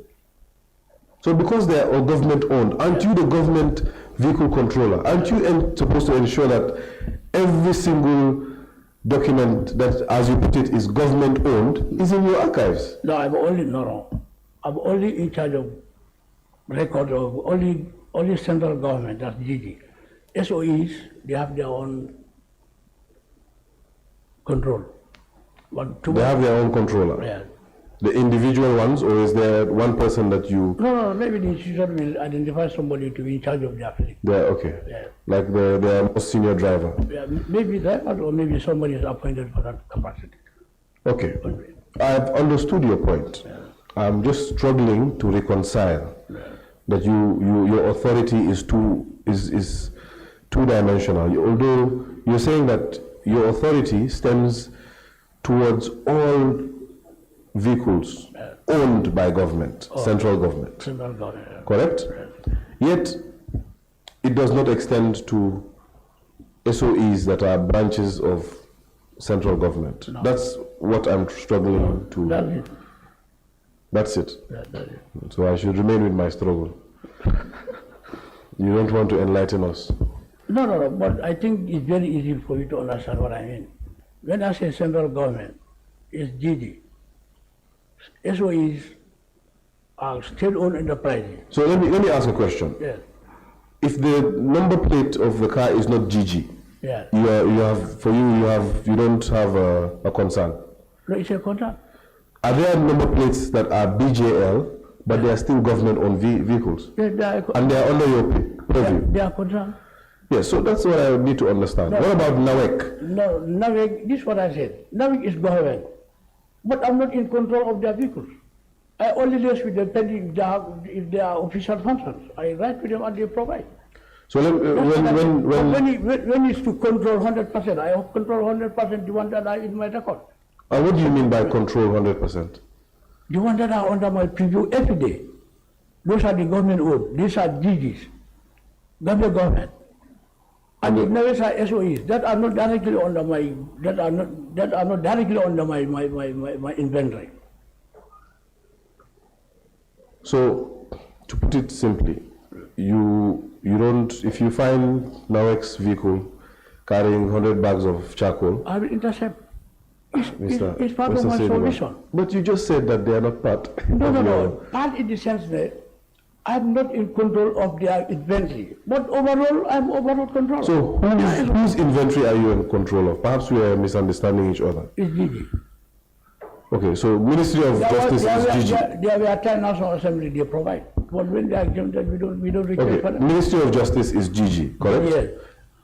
So because they are government owned, aren't you the government vehicle controller? Aren't you supposed to ensure that every single document that, as you put it, is government owned is in your archives? No, I'm only in charge of record of only central government, that's GG. SOEs, they have their own control. But They have their own controller? Yeah. The individual ones, or is there one person that you... No, maybe the institution will identify somebody to be in charge of their fleet. Okay. Yeah. Like their most senior driver? Yeah, maybe that, or maybe somebody is appointed for that capacity. Okay. I've understood your point. I'm just struggling to reconcile that your authority is two-dimensional. Although you're saying that your authority stems towards all vehicles owned by government, central government. Central government. Correct? Yet, it does not extend to SOEs that are branches of central government. No. That's what I'm struggling to. That's it. That's it. That's it. So I should remain with my struggle. You don't want to enlighten us. No, but I think it's very easy for you to understand what I mean. When I say central government, it's GD. SOEs are state-owned enterprises. So let me ask a question. Yes. If the number plate of the car is not GG, Yes. you don't have a concern. No, it's a contract. Are there number plates that are BJL, but they are still government-owned vehicles? Yes, And they are under your purview? they are contract. Yes, so that's what I need to understand. No. What about NAWEC? No, NAWEC, this is what I said. NAWEC is government. But I'm not in control of their vehicles. I only liaise with them pending if they are official functions. I write with them and they provide. So when it's to control 100%, I control 100% the one that are in my record. what do you mean by control 100%? The ones that are under my preview every day, those are the government owned. These are GGs, Gambia government. And the others are SOEs that are not directly under my my inventory. So, to put it simply, you don't, if you find NAWEC's vehicle carrying 100 bags of charcoal, I will intercept. It's part Mr. of my Saydiba, solution. But you just said that they are not part. No. Part in the sense that I'm not in control of their inventory, but overall, I'm overall control. So whose inventory are you in control of? Perhaps we are misunderstanding each other. It's GG. Okay, so Ministry of Justice is GG. There were 10 National Assembly they provide. But when they are exempted, we don't request for Okay, them. Ministry of Justice is GG, correct? Yes.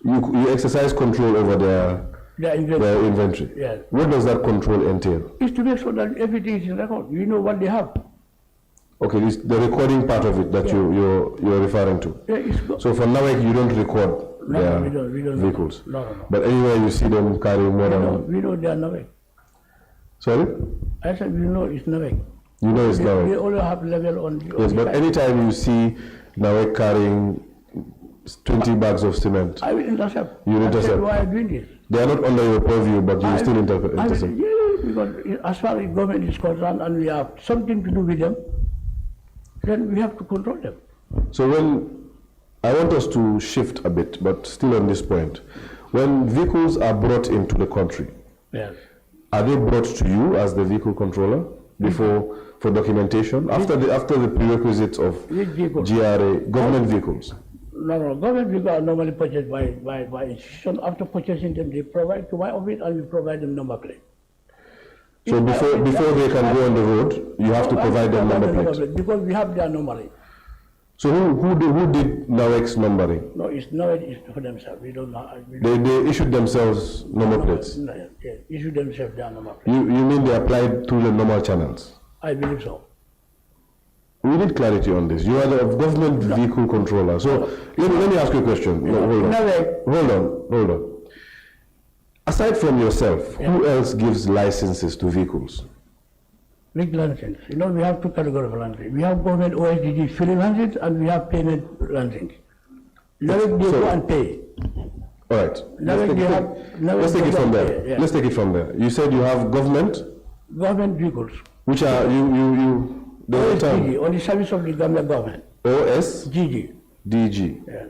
You exercise control over their inventory. Yes. What does that control entail? It's to make sure that everything is in record. You know what they have. Okay, this, the recording part of it that you're referring to. Yeah, it's So for NAWEC, you don't record their we don't vehicles. No. But anywhere you see them carrying more than... We know they are NAWEC. Sorry? I said we know it's NAWEC. You know it's They NAWEC. only have level on the... Yes, but anytime you see NAWEC carrying 20 bags of cement, I will intercept. You I said, intercept. why are you doing this? they are not under your purview, but you still intercept. Because as far as government is concerned and we have something to do with them, then we have to control them. So when, I want us to shift a bit, but still on this point. When vehicles are brought into the country, Yes. are they brought to you as the vehicle controller before for documentation? After the prerequisites of Which vehicle? GRA, government vehicles? No, government vehicles are normally purchased by institution. After purchasing them, they provide to my office and we provide them number plate. So before they can go on the road, you have to provide them number plates. Because we have their numbering. So who did NAWEC's numbering? No, it's for themselves. We don't know. They issued themselves number plates. No, yes, issue themselves their number plate. You mean they applied through the normal channels? I believe so. We need clarity on this. You are the government vehicle controller. So let me ask you a question. No, hold on. Aside from yourself, who else gives licenses to vehicles? Big license. You know, we have two categories of license. We have government OSDG filling license and we have payment license. Now they go and pay. All right. Let's take it from there. Yeah. Let's take it from there. You said you have government, vehicles. which are the term OSDG, on the service of the Gambia government. OSDG, GG. Yes.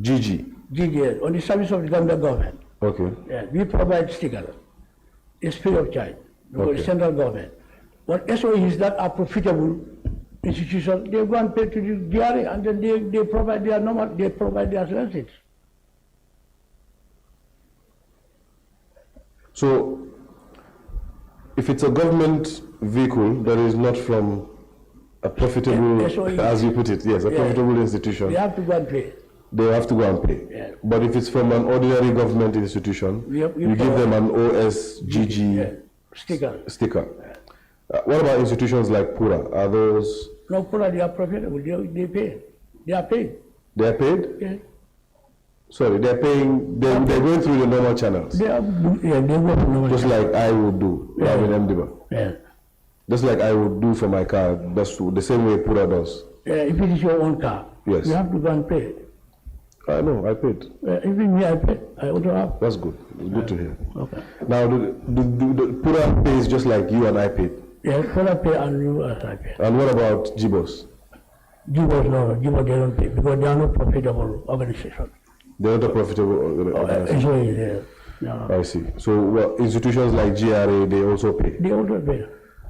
GG. GG, on the service of the Gambia government. Okay. Yeah, we provide sticker. It's free of charge. Because it's central government. But SOEs that are profitable institutions, they go and pay to the GRA and then they provide their license. So, if it's a government vehicle that is not from a profitable, SOE, as you put it, yes, a profitable institution, they have to go and pay. they have to go and pay. Yeah. But if it's from an ordinary government institution, you give them an OSGG sticker. What about institutions like PURA? Are those? No, PURA, they are profitable. They pay. They are paid. They are paid? Yeah. Sorry, they're paying, they're going through the normal channels. They go through normal Just like I would do, I mean, MDBA. Yeah. Just like I would do for my car, that's the same way PURA does. If it is your own car, Yes. you have to go and pay. I know, I paid. Even me, I paid. I also have. That's good. It's good to hear. Okay. Now, the Pura pays just like you and I paid. Yes, Pura pay and you as I pay. And what about Jibos? Jibos, no, Jibos they don't pay because they are not profitable organization. They're not a profitable organization. No. I see. So institutions like GRA, they also pay? They also pay.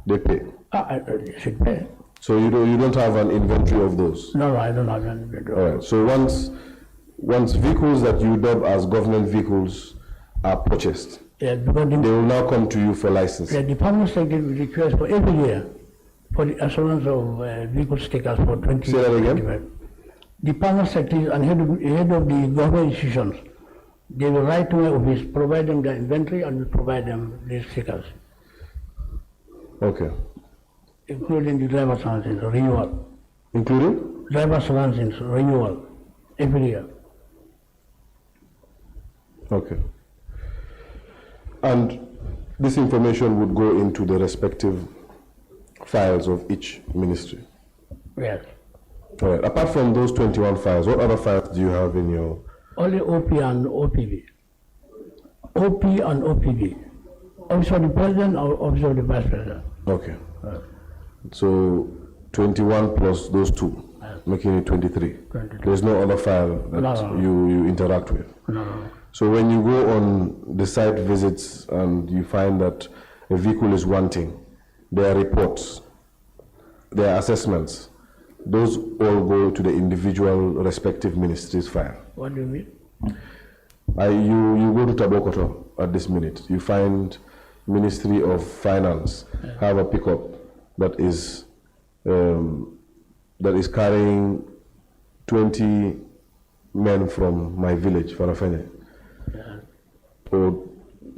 They pay? They should pay. So you don't have an inventory of those? No, I don't have an inventory. All right. So once vehicles that you dub as government vehicles are purchased, Yeah, because they will now come to you for license. The Department of State requires for every year for the assurance of vehicle stickers for 20. Say that again. Department Secretary and head of the government institutions, they will write to my office, provide them the inventory, and will provide them these stickers. Okay. Including the driver's license renewal. Including? Driver's license renewal every year. Okay. And this information would go into the respective files of each ministry? Yes. All right. Apart from those 21 files, what other files do you have in your... Only OP and OPV. OP and OPV. Office of the President or Office of the Vice President. Okay. So 21 plus those two, making it 23. There's no other file that you interact with? No. So when you go on the site visits and you find that a vehicle is wanting, there are reports, there are assessments, those all go to the individual respective ministry's file. What do you mean? You go to Tabokoto at this minute, you find Ministry of Finance have a pickup that is carrying 20 men from my village, Farafene, or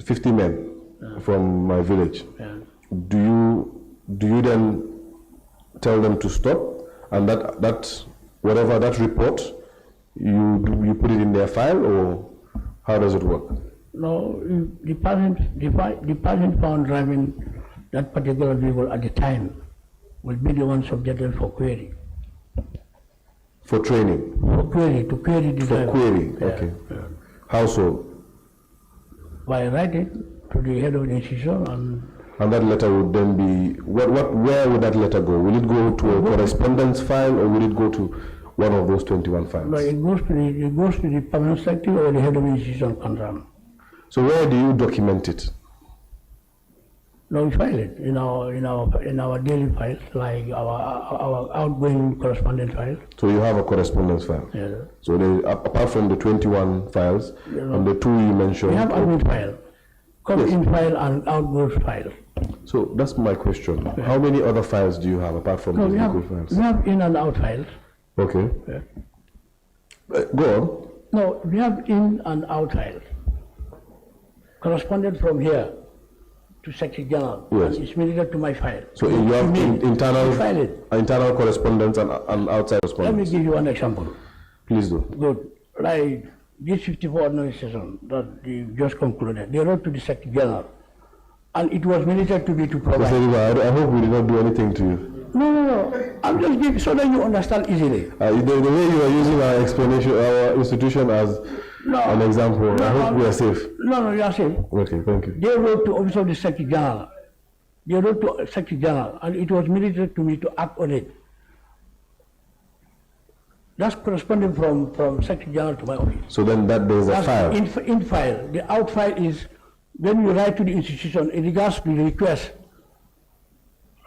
50 men from my village. Do you then tell them to stop, and that whatever that report you put it in their file, or how does it work? No, the person found driving that particular vehicle at the time will be the one subjected for query. For training? For query, to query the driver. For query, okay. How so? By writing to the head of the institution and that letter would then be, where would that letter go? Will it go to a correspondence file, or will it go to one of those 21 files? No, it goes to the permanent secretary or the head of the institution concerned. So where do you document it? No, we file it in our daily files, like our outgoing correspondence files. So you have a correspondence file? Yeah. So apart from the 21 files, and the two you mentioned... We have admin file, in file and outgoing file. So that's my question. Yeah. How many other files do you have apart from the vehicle files? We have in and out files. Okay. Yeah. Go on. No, we have in and out files. Correspondent from here to Secretary General. Yes. And it's related to my file. So you have internal correspondence and outside correspondence. Let me give you one example. Please do. Good. Like this 54 administration that you just concluded, they wrote to the Secretary General, and it was related to me to provide. I hope we did not do anything to you. No. I'm just giving so that you understand easily. The way you are using our explanation, our institution as an example, I hope we are safe. No, you are safe. Okay, thank you. They wrote to Office of the Secretary General. They wrote to Secretary General, and it was related to me to act on it. That's corresponding from Secretary General to my office. So then there's a file. In file. The out file is when you write to the institution in regards to the request.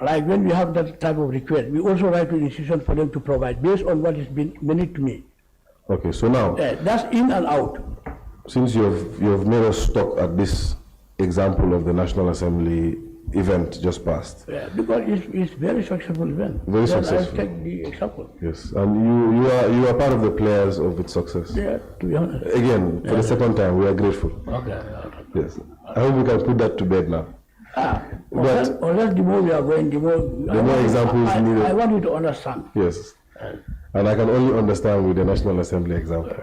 Like when we have that type of request, we also write to the institution for them to provide based on what is been made to me. Okay, so now that's in and out. Since you've made us stop at this example of the National Assembly event just passed. Yeah, because it's very successful event. Very successful. I'll take the example. Yes, and you are part of the players of its success. Yeah, to be honest. Again, for the second time, we are grateful. Okay. Yes, I hope we can put that to bed now. Unless the more we are going, the more examples needed. I want you to understand. Yes. And I can only understand with the National Assembly example.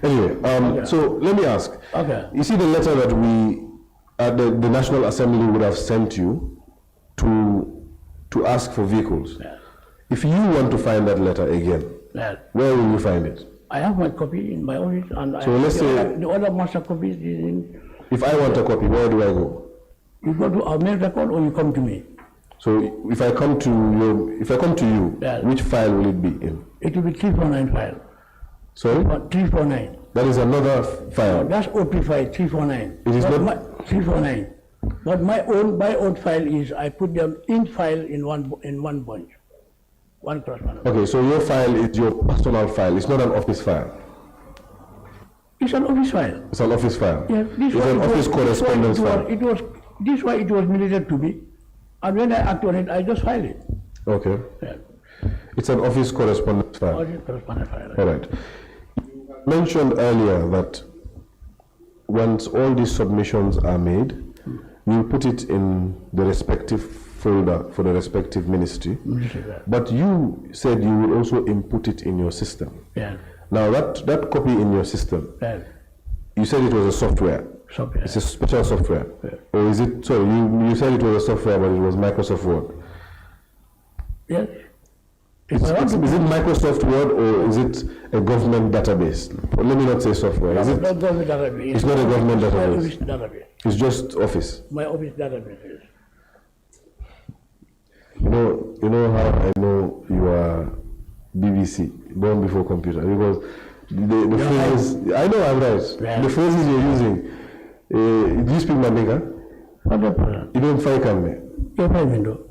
Anyway, so let me ask. Okay. You see the letter that the National Assembly would have sent you to ask for vehicles. Yeah. If you want to find that letter again, where will you find it? I have my copy in my office, and So let's say the other master copies is in. if I want a copy, where do I go? You go to our main record, or you come to me. So if I come to you, Yeah. which file will it be in? It will be 349 file. Sorry? 349. That is another file. That's OP file 349. It is not- my 349. But my own file is I put them in file in one bunch, one correspondence. Okay, so your file is your personal file. It's not an office file. It's an office file. It's an office file. Yes, It's an office correspondence file. This why it was related to me, and when I act on it, I just file it. Okay. Yeah. It's an office correspondence file. Office correspondence file. All right. You mentioned earlier that once all these submissions are made, you put it in the respective folder for the respective ministry. But you said you will also input it in your system. Yeah. Now that copy in your system, Yeah. you said it was a software. Software. It's a special software. Or is it, sorry, you said it was a software, but it was Microsoft Word. Yes. Is it Microsoft Word or is it a government database? Let me not say software. Is it? Not government database. It's not a government My database. office database. It's just Office. My office database is. You know how I know you are BBC, born before computer, because the phrases, I know I'm right. Yeah. The phrases you're using, do you speak Mandinka? What the problem? You don't fight me. You're my window.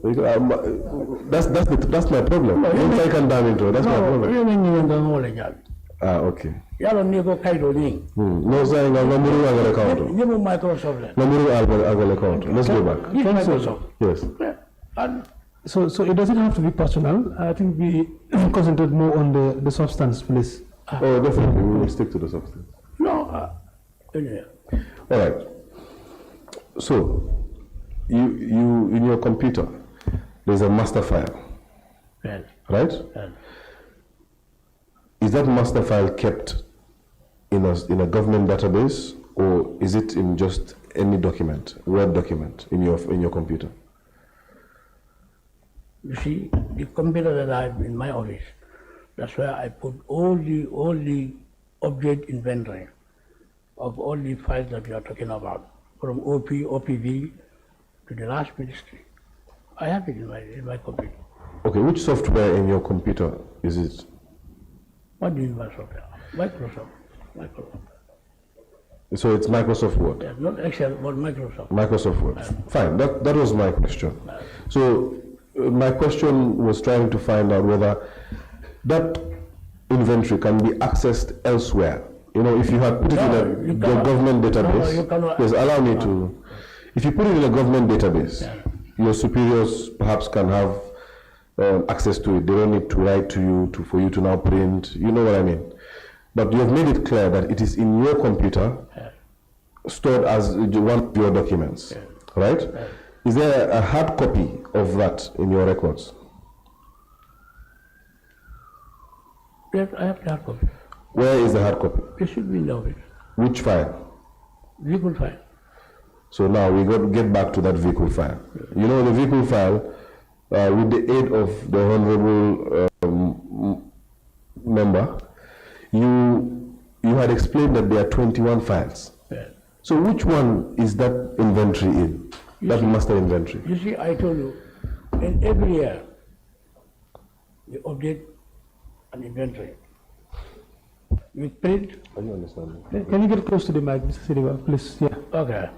That's my problem. You don't fight down into that's my problem. You mean you don't know the job? Ah, okay. Yalo nego kairo ning. No, saying I'm not moving on account. You know Microsoft. No moving on account. Let's go back. This Microsoft. Yes. Yeah. And So it doesn't have to be personal. I think we concentrate more on the substance, please. Oh, definitely. We will stick to the substance. no, anyway. All right. So, you in your computer, there's a master file, Well, right? well, Is that master file kept in a government database, or is it in just any document, Word document in your computer? you see, the computer that I have in my office, that's where I put all the object inventory of all the files that we are talking about, from OP, OPV to the last ministry. I have it in my computer. Okay, which software in your computer is it? What do you mean by software? Microsoft. So it's Microsoft Word. Yeah, not Excel, but Microsoft. Microsoft Word. Fine, that was my question. So my question was trying to find out whether that inventory can be accessed elsewhere. You know, if you had put it in a government database, you cannot. yes, allow me to. If you put it in a government database, your superiors perhaps can have access to it. They don't need to write to you for you to now print. You know what I mean? But you have made it clear that it is in your computer, stored as one of your documents, right? Is there a hard copy of that in your records? Yes, I have the hard copy. Where is the hard copy? It should be in the office. Which file? Vehicle file. So now we got to get back to that vehicle file. You know, the vehicle file, with the aid of the honorable member, you had explained that there are 21 files. Yes. So which one is that inventory in? That master inventory? You see, I told you, in every year, we update an inventory. We print. Are you understanding? Can you get close to the mic, Mr. Saydiba, please? Yeah. Okay.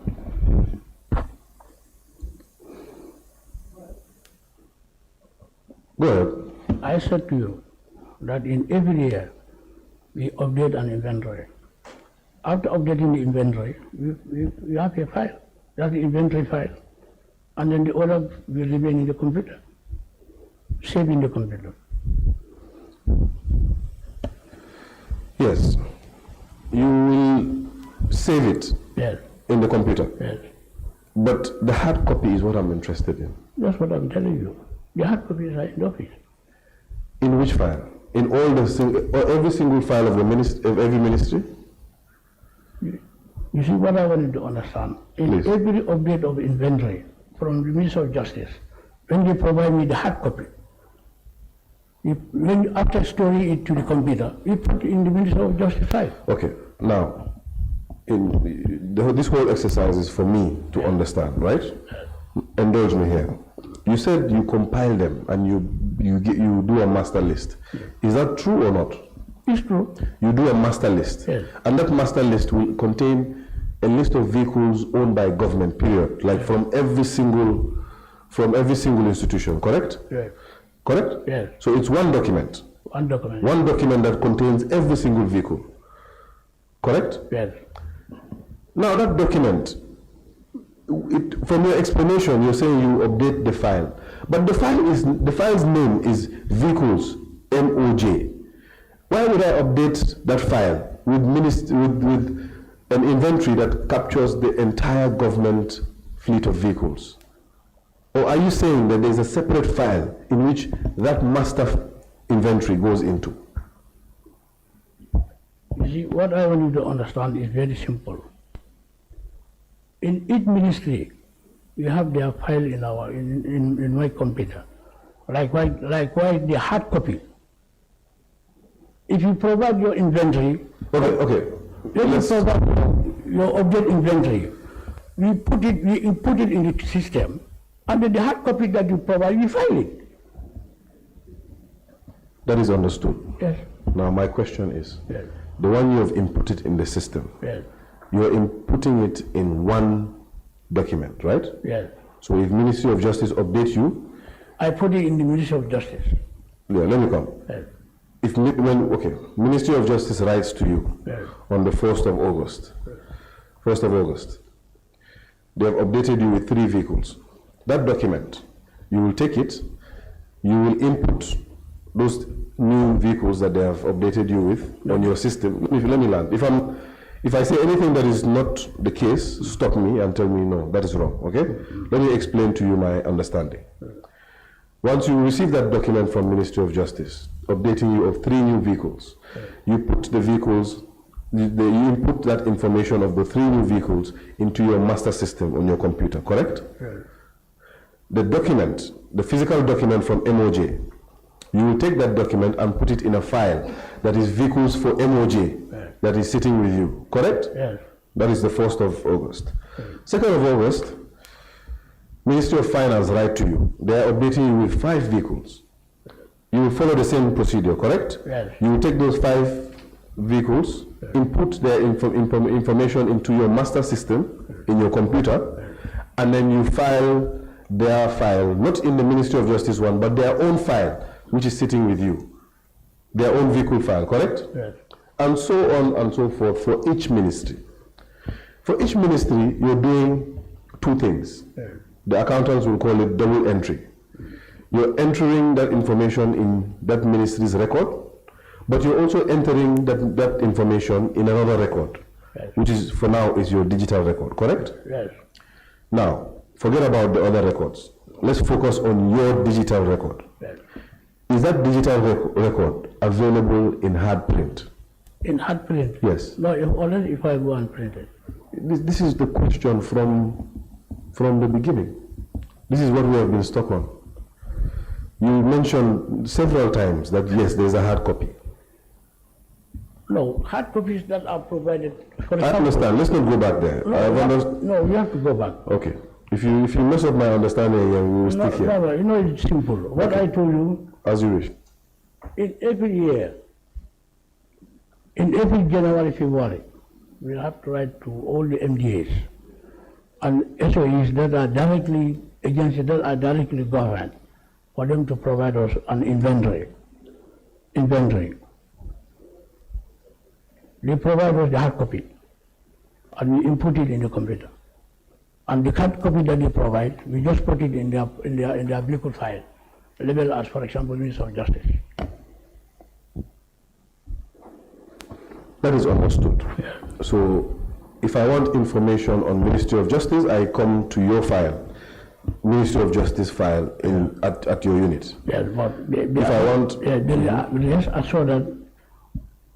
Go ahead. I said to you that in every year, we update an inventory. After updating the inventory, we have a file. That's the inventory file. And then the order will remain in the computer, saved in the computer. Yes. You will save it Yes, in the computer. yes. But the hard copy is what I'm interested in. That's what I'm telling you. The hard copy is right in the office. In which file? In all or every single file of every ministry? You see what I wanted to understand. In Please. every update of inventory from the Minister of Justice, when they provide me the hard copy, When after storing it to the computer, we put in the Ministry of Justice file. Okay, now, this whole exercise is for me to understand, right? Indulge me here. You said you compile them and you do a master list. Is that true or not? It's true. You do a master list. Yes. And that master list will contain a list of vehicles owned by government, period. Like from every single institution, correct? Yes. Correct? Yes. So it's one document. One document. One document that contains every single vehicle. Correct? Yes. Now that document, from your explanation, you're saying you update the file. But the file's name is vehicles, MOJ. Why would I update that file with an inventory that captures the entire government fleet of vehicles? Or are you saying that there's a separate file in which that master inventory goes into? You see, what I want you to understand is very simple. In each ministry, we have their file in my computer. Likewise, the hard copy. If you provide your inventory, Okay. if you provide your object inventory, we put it in the system, and then the hard copy that you provide, we file it. That is understood. Yes. Now my question is, Yes. the one you have inputted in the system, Yes. you are inputting it in one document, right? Yes. So if Ministry of Justice updates you, I put it in the Ministry of Justice. yeah, let me come. Yes. Ministry of Justice writes to you Yes. on the 1st of August, they have updated you with 3 vehicles. That document, you will take it, you will input those new vehicles that they have updated you with on your system. Let me land. If I say anything that is not the case, stop me and tell me no, that is wrong, okay? Let me explain to you my understanding. Once you receive that document from Ministry of Justice, updating you of 3 new vehicles, you put the vehicles, you input that information of the 3 new vehicles into your master system on your computer, correct? Yes. The document, the physical document from MOJ, you will take that document and put it in a file that is vehicles for MOJ that is sitting with you, correct? Yes. That is the 1st of August. 2nd of August, Ministry of Finance write to you. They are updating you with 5 vehicles. You will follow the same procedure, correct? Yes. You will take those 5 vehicles, input their information into your master system in your computer, and then you file their file, not in the Ministry of Justice one, but their own file, which is sitting with you. Their own vehicle file, correct? Yes. And so on and so forth for each ministry. For each ministry, you're doing 2 things. Yes. The accountants will call it double entry. You're entering that information in that ministry's record, but you're also entering that information in another record, Yes. which is, for now, is your digital record, correct? Yes. Now, forget about the other records. Let's focus on your digital record. Yes. Is that digital record available in hard print? In hard print? Yes. No, if I go and print it. This is the question from the beginning. This is what we have been stuck on. You mentioned several times that yes, there's a hard copy. No, hard copies that are provided. For I understand. Let's not go back there. No, we have to go back. Okay. If you mess up my understanding here, we will No, stick here. no, you know it's simple. What I told you, As you wish. in every year, in every January, February, we have to write to all the MDAs and SOEs that are directly, agencies that are directly governed, for them to provide us an inventory. They provide us the hard copy, and we input it in the computer. And the hard copy that they provide, we just put it in their vehicle file, labeled as, for example, Ministry of Justice. That is understood. Yeah. So, if I want information on Ministry of Justice, I come to your file, Ministry of Justice file at your unit. Yes, but if I want, yes, I saw that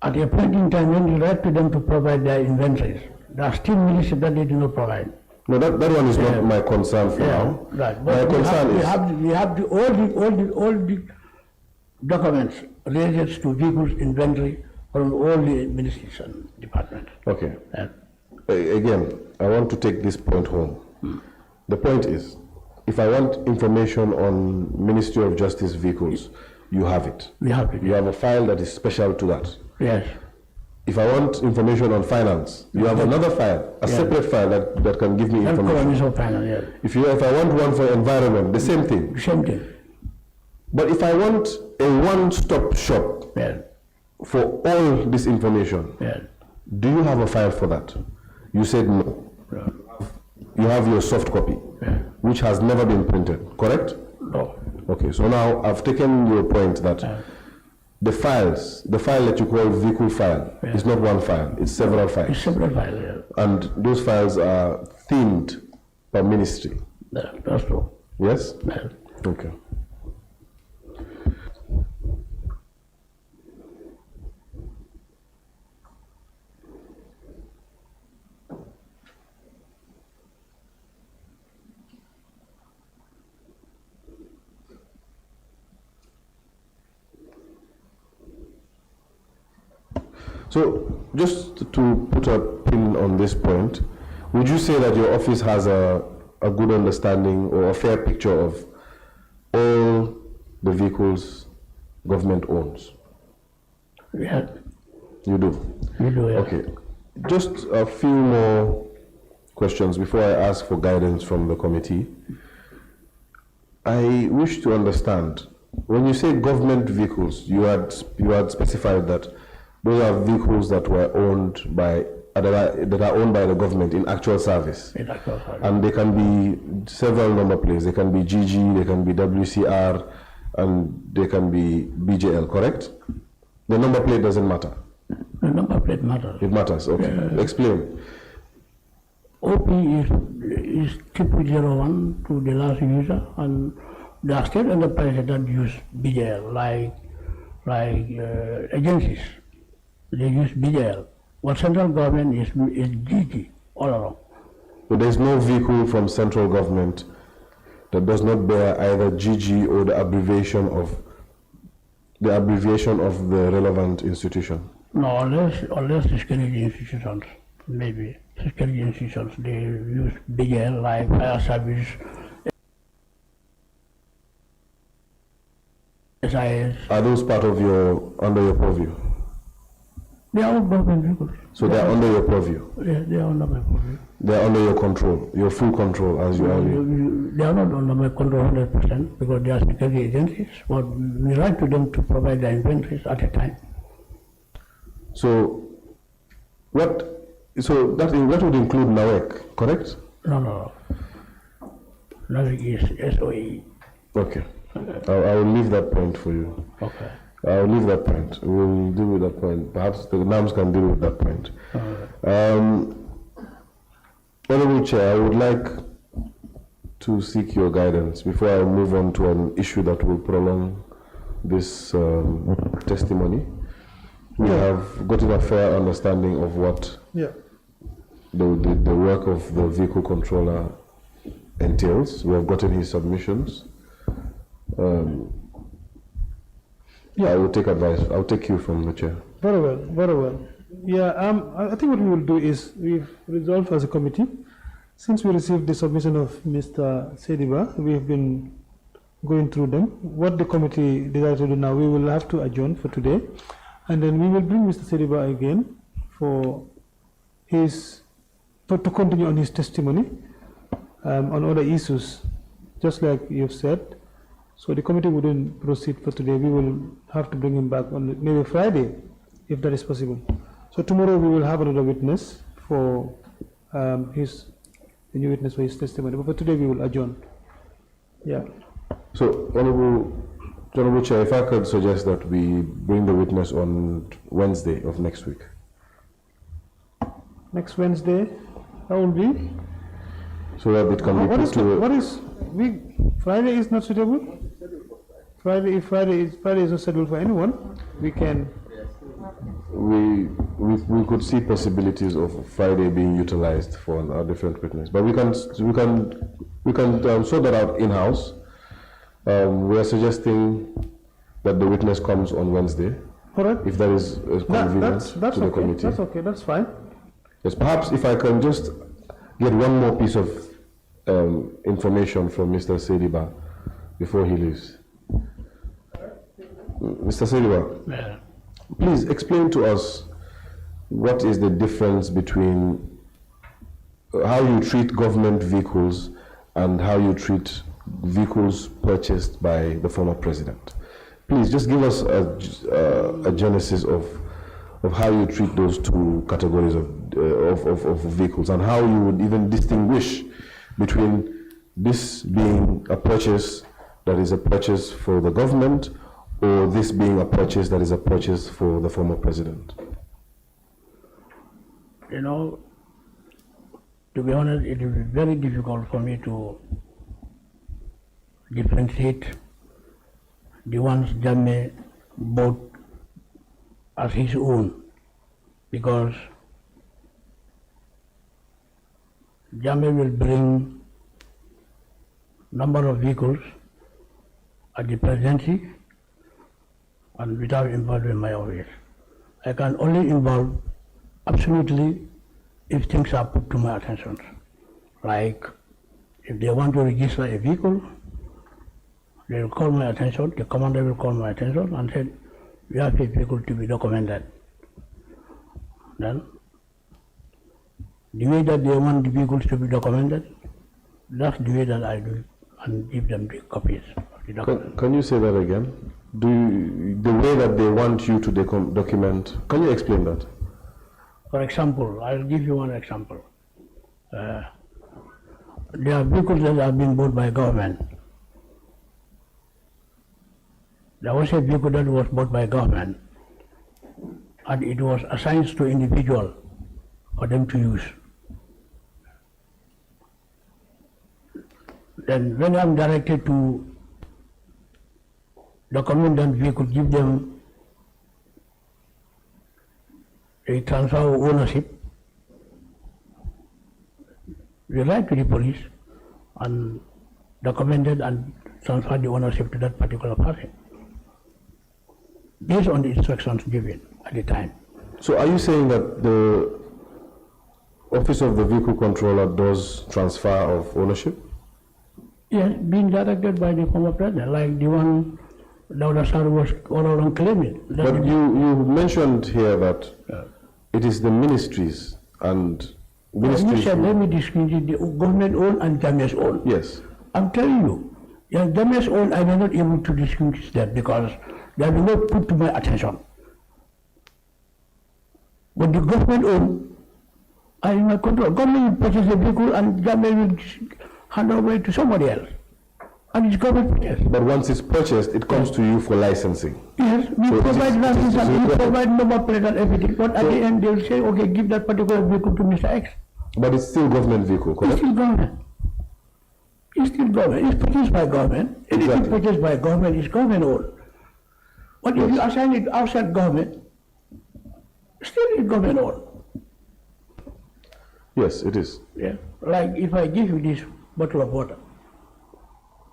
at a point in time when you write to them to provide their inventories, there are still ministries that they do not provide. No, that one is not my concern for now. Right. My concern is we have all documents related to vehicles inventory from all the ministries and departments. Okay. Again, I want to take this point home. The point is, if I want information on Ministry of Justice vehicles, you have it. We have it. You have a file that is special to that. Yes. If I want information on finance, you have another file, a separate file that can give me information. Yes. If I want one for environment, the same thing. Same thing. But if I want a one-stop shop for all this information, do you have a file for that? You said no. You have your soft copy, which has never been printed, correct? No. Okay, so now I've taken your point that the file that you call vehicle file is not one file, it's several files. It's several files, And those files are themed per ministry. That's true. Yes? Yes. Okay. So, just to put a pin on this point, would you say that your office has a good understanding or a fair picture of all the vehicles government owns? Yeah. You do? We do, yeah. Okay. Just a few more questions before I ask for guidance from the committee. I wish to understand, when you say government vehicles, you had specified that those are vehicles that were owned by that are owned by the government in actual service. In actual service. And they can be several number plates. They can be GG, they can be WCR, and they can be BJL, correct? The number plate doesn't matter. The number plate matters. It matters, okay. Explain. OP is 0001 to the last user, and there are state enterprises that use BJL, like agencies. They use BJL. What central government is GG all along. So there is no vehicle from central government that does not bear either GG or the abbreviation of the relevant institution. No, unless security institutions, maybe security institutions, they use BJL like fire service, SIS. Are those part of under your purview? They are all government vehicles. So they are under your purview? Yeah, they are under my purview. They are under your control, your full control as you are. They are not under my control 100% because they are security agencies, but we write to them to provide the inventories at a time. So that would include NAWEC, correct? No. NAWEC is SOE. Okay. I will leave that point for you. Okay. I'll leave that point. We'll deal with that point. Perhaps the NAMs can deal with that point. Honorable Chair, I would like to seek your guidance before I move on to an issue that will prolong this testimony. We have gotten a fair understanding of what the work of the vehicle controller entails. We have gotten his submissions. I will take advice. I'll take you from the chair. Very well, very well. Yeah, I think what we will do is we've resolved as a committee. Since we received the submission of Mr. Saydiba, we have been going through them. What the committee decided to do now, we will have to adjourn for today, and then we will bring Mr. Saydiba again to continue on his testimony on other issues, just like you've said. So the committee wouldn't proceed for today. We will have to bring him back on maybe Friday, if that is possible. So tomorrow we will have another witness for the new witness for his testimony. But for today we will adjourn. Yeah. So, Honorable Chair, if I could suggest that we bring the witness on Wednesday of next week. Next Wednesday, that will be? So that it can be put to... Friday is not suitable? If Friday is not scheduled for anyone, we can... We could see possibilities of Friday being utilized for a different witness, but we can sort that out in-house. We are suggesting that the witness comes on Wednesday, Correct? if that is convenient That's to the okay. committee. That's okay. That's fine. Yes, perhaps if I can just get one more piece of information from Mr. Saydiba before he leaves. Mr. Saydiba, please explain to us what is the difference between how you treat government vehicles and how you treat vehicles purchased by the former president. Please just give us a genesis of how you treat those two categories of vehicles and how you would even distinguish between this being a purchase that is a purchase for the government or this being a purchase that is a purchase for the former president. You know, to be honest, it will be very difficult for me to differentiate the ones Jammeh bought as his own, because Jammeh will bring number of vehicles at the presidency and without involving my office. I can only involve absolutely if things are put to my attention. Like if they want to register a vehicle, they will call my attention, the commander will call my attention and say, we have a vehicle to be documented. Then, the way that they want the vehicles to be documented, that's the way that I do it and give them the copies of the document. Can you say that again? The way that they want you to document, can you explain that? For example, I'll give you one example. There are vehicles that have been bought by government. There was a vehicle that was bought by government and it was assigned to individual for them to use. Then when I'm directed to document that vehicle, give them a transfer of ownership, we write to the police and document it and transfer the ownership to that particular person, based on the instructions given at the time. So are you saying that the Office of the Vehicle Controller does transfer of ownership? Yes, being directed by the former president, like the one Dawda Sar was all along claiming. But you mentioned here that it is the ministries and ministries... You said, let me distinguish the government owned and Jammeh's own. Yes. I'm telling you, Jammeh's own, I was not able to distinguish that because they have not put to my attention. But the government owned, I in my control. Government will purchase a vehicle and Jammeh will hand over it to somebody else. And it's government purchase. But once it's purchased, it comes to you for licensing. Yes, we provide license and we provide number plate and everything. But at the end, they will say, okay, give that particular vehicle to Mr. X. But it's still government vehicle, correct? It's still government. It's still government. It's purchased by government. Anything purchased by government is government owned. But if you assign it outside government, still it's government owned. Yes, it is. Yeah. Like if I give you this bottle of water,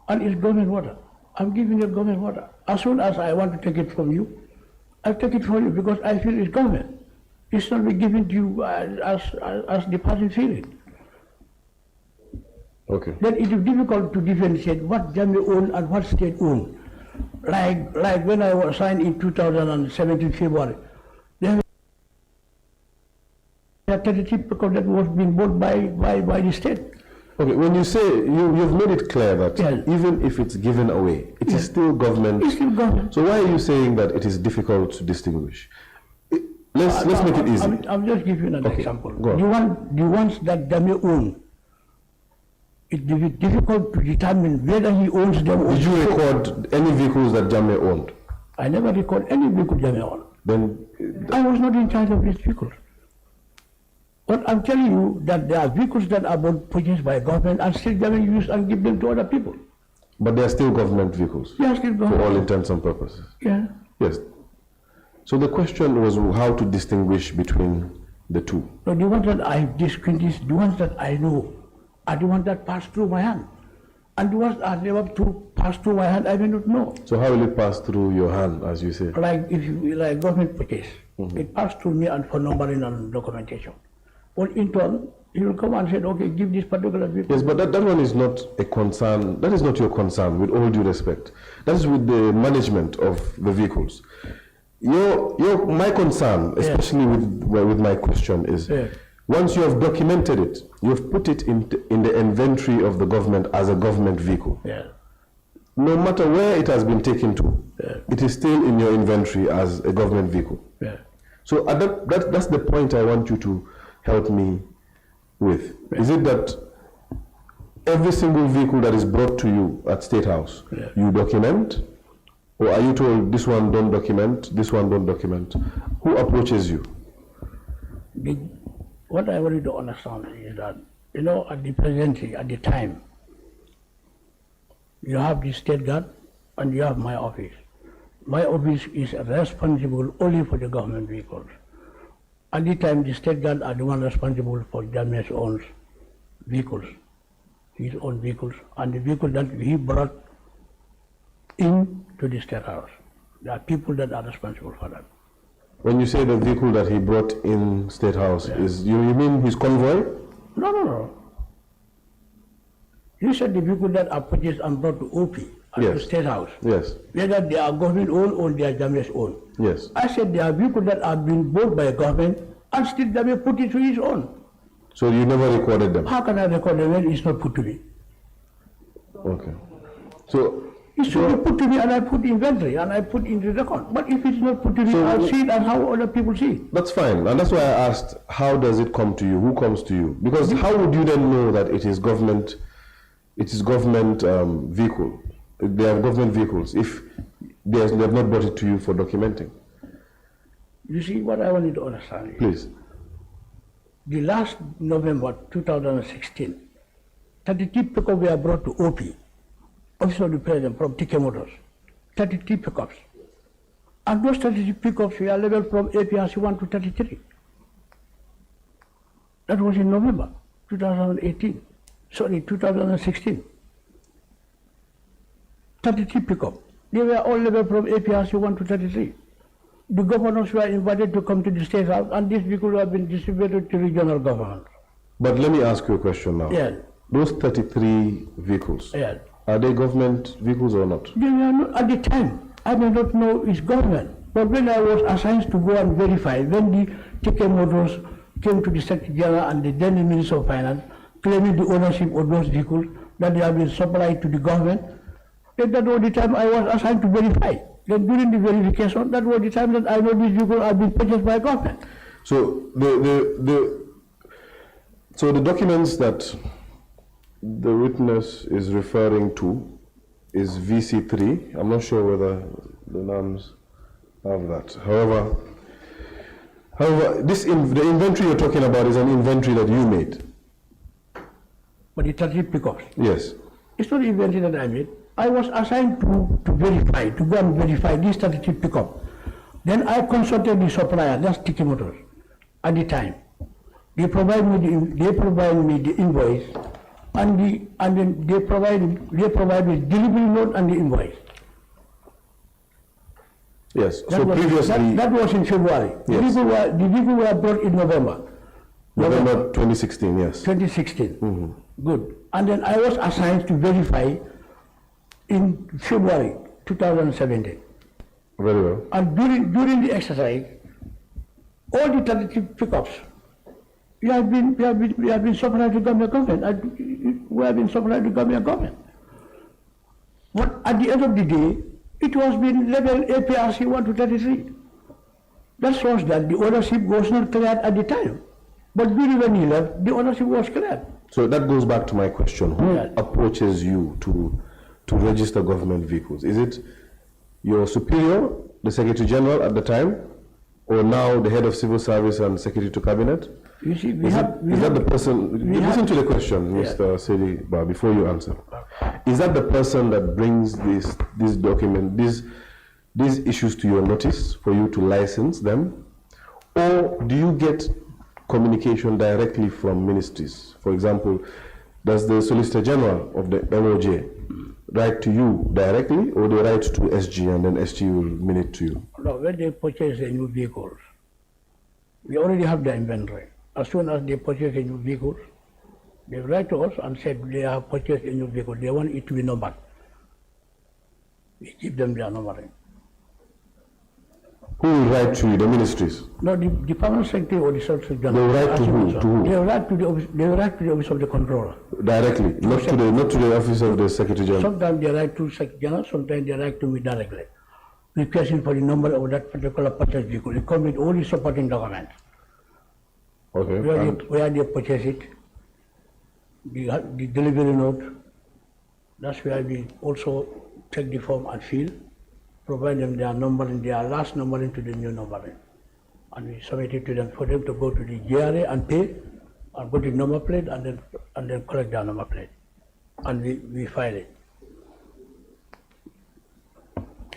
and it's government water, I'm giving you government water. As soon as I want to take it from you, I take it from you because I feel it's government. It's not be given to you as the person feel it. Okay. Then it is difficult to differentiate what Jammeh owned and what state owned. Like when I was signed in 2017 February, there were 33 because that was being bought by the state. Okay, when you say, you've made it clear that Yes. even if it's given away, it is still government. It's still government. So why are you saying that it is difficult to distinguish? Let's make it easy. I'm just giving you an example. Go on. The ones that Jammeh own, it will be difficult to determine whether he owns them or Did you record any vehicles that Jammeh owned? I never record any vehicle Jammeh owned. Then, I was not in charge of these vehicles. But I'm telling you that there are vehicles that are purchased by government and still Jammeh use and give them to other people. but they are still government vehicles They are still for all government. intents and purposes. Yeah. Yes. So the question was how to distinguish between the two. So the ones that I distinguish, the ones that I know, are the ones that pass through my hand. And the ones that are never to pass through my hand, I may not know. So how will it pass through your hand, as you say? Like if you like government purchase, it passed through me and for numbering and documentation. But in turn, he will come and say, okay, give this particular vehicle. Yes, but that one is not a concern. That is not your concern, with all due respect. That is with the management of the vehicles. My concern, especially with my question, is once you have documented it, you have put it in the inventory of the government as a government vehicle. No matter where it has been taken to, it is still in your inventory as a government vehicle. So that's the point I want you to help me with. Is it that every single vehicle that is brought to you at State House, you document? Or are you told this one don't document, this one don't document? Who approaches you? What I wanted to understand is that, at the presidency, at the time, you have the state guard and you have my office. My office is responsible only for the government vehicles. At the time, the state guard are the one responsible for Jammeh's own vehicles, his own vehicles, and the vehicle that he brought in to the State House. There are people that are responsible for that. When you say the vehicle that he brought in State House, you mean his convoy? No. You said the vehicle that are purchased and brought to OP at the State House. Yes. Whether they are government owned or they are Jammeh's own. Yes. I said there are vehicles that are being bought by government and still Jammeh put it to his own. So you never recorded them? How can I record them when it's not put to me? Okay. So it should be put to me and I put inventory and I put in the record. But if it's not put to me, I'll see it and how other people see it. That's fine. And that's why I asked, how does it come to you? Who comes to you? Because how would you then know that it is government vehicle? They are government vehicles if they have not brought it to you for documenting. You see, what I wanted to understand is, please. The last November 2016, 33 pickups were brought to OP, Office of the President, from TK Motors. 33 pickups. And those 33 pickups were leveled from APRC 1 to 33. That was in November 2016. 33 pickups. They were all leveled from APRC 1 to 33. The governors were invited to come to the State House and these vehicles have been distributed to regional governments. But let me ask you a question now. Yes. Those 33 vehicles, are they government vehicles or not? They were not at the time. I may not know it's government. But when I was assigned to go and verify, when the TK Motors came to the Secretary General and the then Minister of Finance, claiming the ownership of those vehicles, that they have been supplied to the government, that was the time I was assigned to verify. Then during the verification, that was the time that I know these vehicles have been purchased by government. So the documents that the witness is referring to is VC3. I'm not sure whether the NAMs have that. However, the inventory you're talking about is an inventory that you made. But the 30 pickups? Yes. It's not the inventory that I made. I was assigned to verify, to go and verify this 33 pickup. Then I consulted the supplier, that's TK Motors, at the time. They provide me the invoice, and then they provide me delivery note and the invoice. Yes. So previously that was in February. Yes. The vehicles were brought in November. November 2016. Yes. 2016. Good. And then I was assigned to verify in February 2017. Very well. And during the exercise, all the 33 pickups, we have been supplied to government. We have been supplied to government. But at the end of the day, it was being labeled APRC 1 to 33. That shows that the ownership was not cleared at the time. But during when he left, the ownership was cleared. So that goes back to my question. Who approaches you to register government vehicles? Is it your superior, the Secretary General at the time, or now the head of civil service and Secretary to Cabinet? You see, Is that the person, listen to the question, Mr. Saydiba, before you answer. Is that the person that brings this document, these issues to your notice for you to license them? Or do you get communication directly from ministries? For example, does the Solicitor General of the MOJ write to you directly, or they write to SG and then SG will mail it to you? No, when they purchase a new vehicle, we already have the inventory. As soon as they purchase a new vehicle, they write to us and said they have purchased a new vehicle. They want it to be numbered. We give them their numbering. Who will write to you, the ministries? No, the permanent secretary or the secretary general. They will write to who? To who? They will write to the office. They will write to the office of the controller. Directly, not to the office of the Secretary General. Sometimes they write to Secretary General. Sometimes they write to me directly, requesting for the number of that particular purchase vehicle. It comes with all the supporting documents. Okay. Where they purchase it, the delivery note. That's where we also take the form and fill, provide them their numbering, their last numbering to the new numbering. And we submit it to them for them to go to the GRA and pay, and go to the number plate and then collect their number plate. And we file it.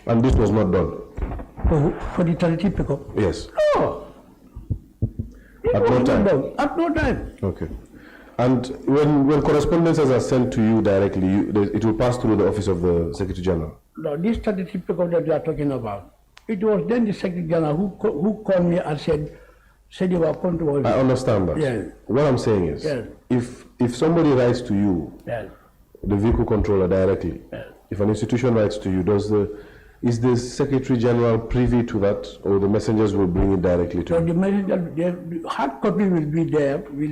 And this was not done? For the charity pickup? Yes. No. At no time? At no time. Okay. And when correspondences are sent to you directly, it will pass through the office of the Secretary General? No, this charity pickup that we are talking about, it was then the Secretary General who called me and said you are come to us. I understand that. Yes. What I'm saying is, yes, if somebody writes to you, yes, the vehicle controller directly, yes, if an institution writes to you, is the Secretary General privy to that, or the messengers will bring it directly to so you? the messenger, the hard copy will be there, will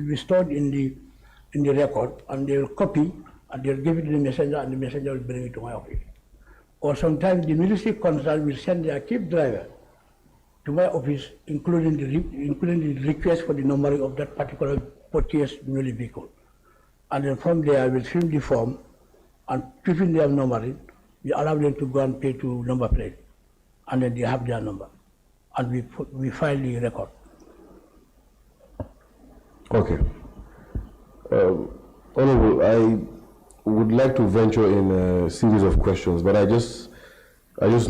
be stored in the record, and they will copy and they will give it to the messenger, and the messenger will bring it to my office. Or sometimes the military concern will send their cab driver to my office, including the request for the numbering of that particular purchased newly vehicle. And then from there, I will fill the form and keeping their numbering, we allow them to go and pay to number plate, and then they have their number, and we file the record. Okay. Honorable, I would like to venture in a series of questions, but I just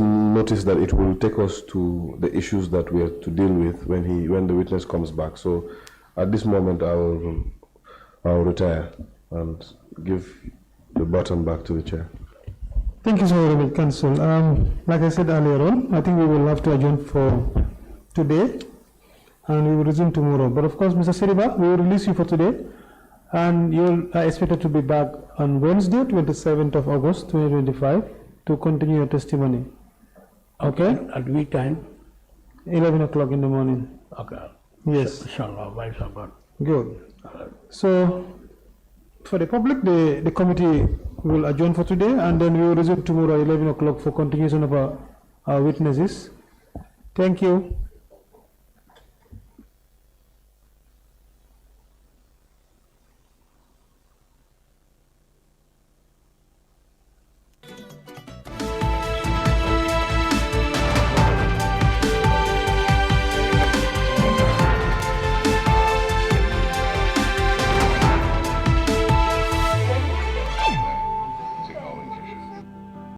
noticed that it will take us to the issues that we have to deal with when the witness comes back. So at this moment, I'll retire and give the baton back to the chair. Thank you so very much, Council. Like I said earlier on, I think we will have to adjourn for today, and we will resume tomorrow. But of course, Mr. Saydiba, we will release you for today, and you are expected to be back on Wednesday, 27th of August, 2025, to continue your testimony. Okay? At which time? 11 o'clock in the morning. Okay. Yes. Inshallah, by God. Good. So, for the public, the committee will adjourn for today, and then we will resume tomorrow at 11 o'clock for continuation of our witnesses. Thank you.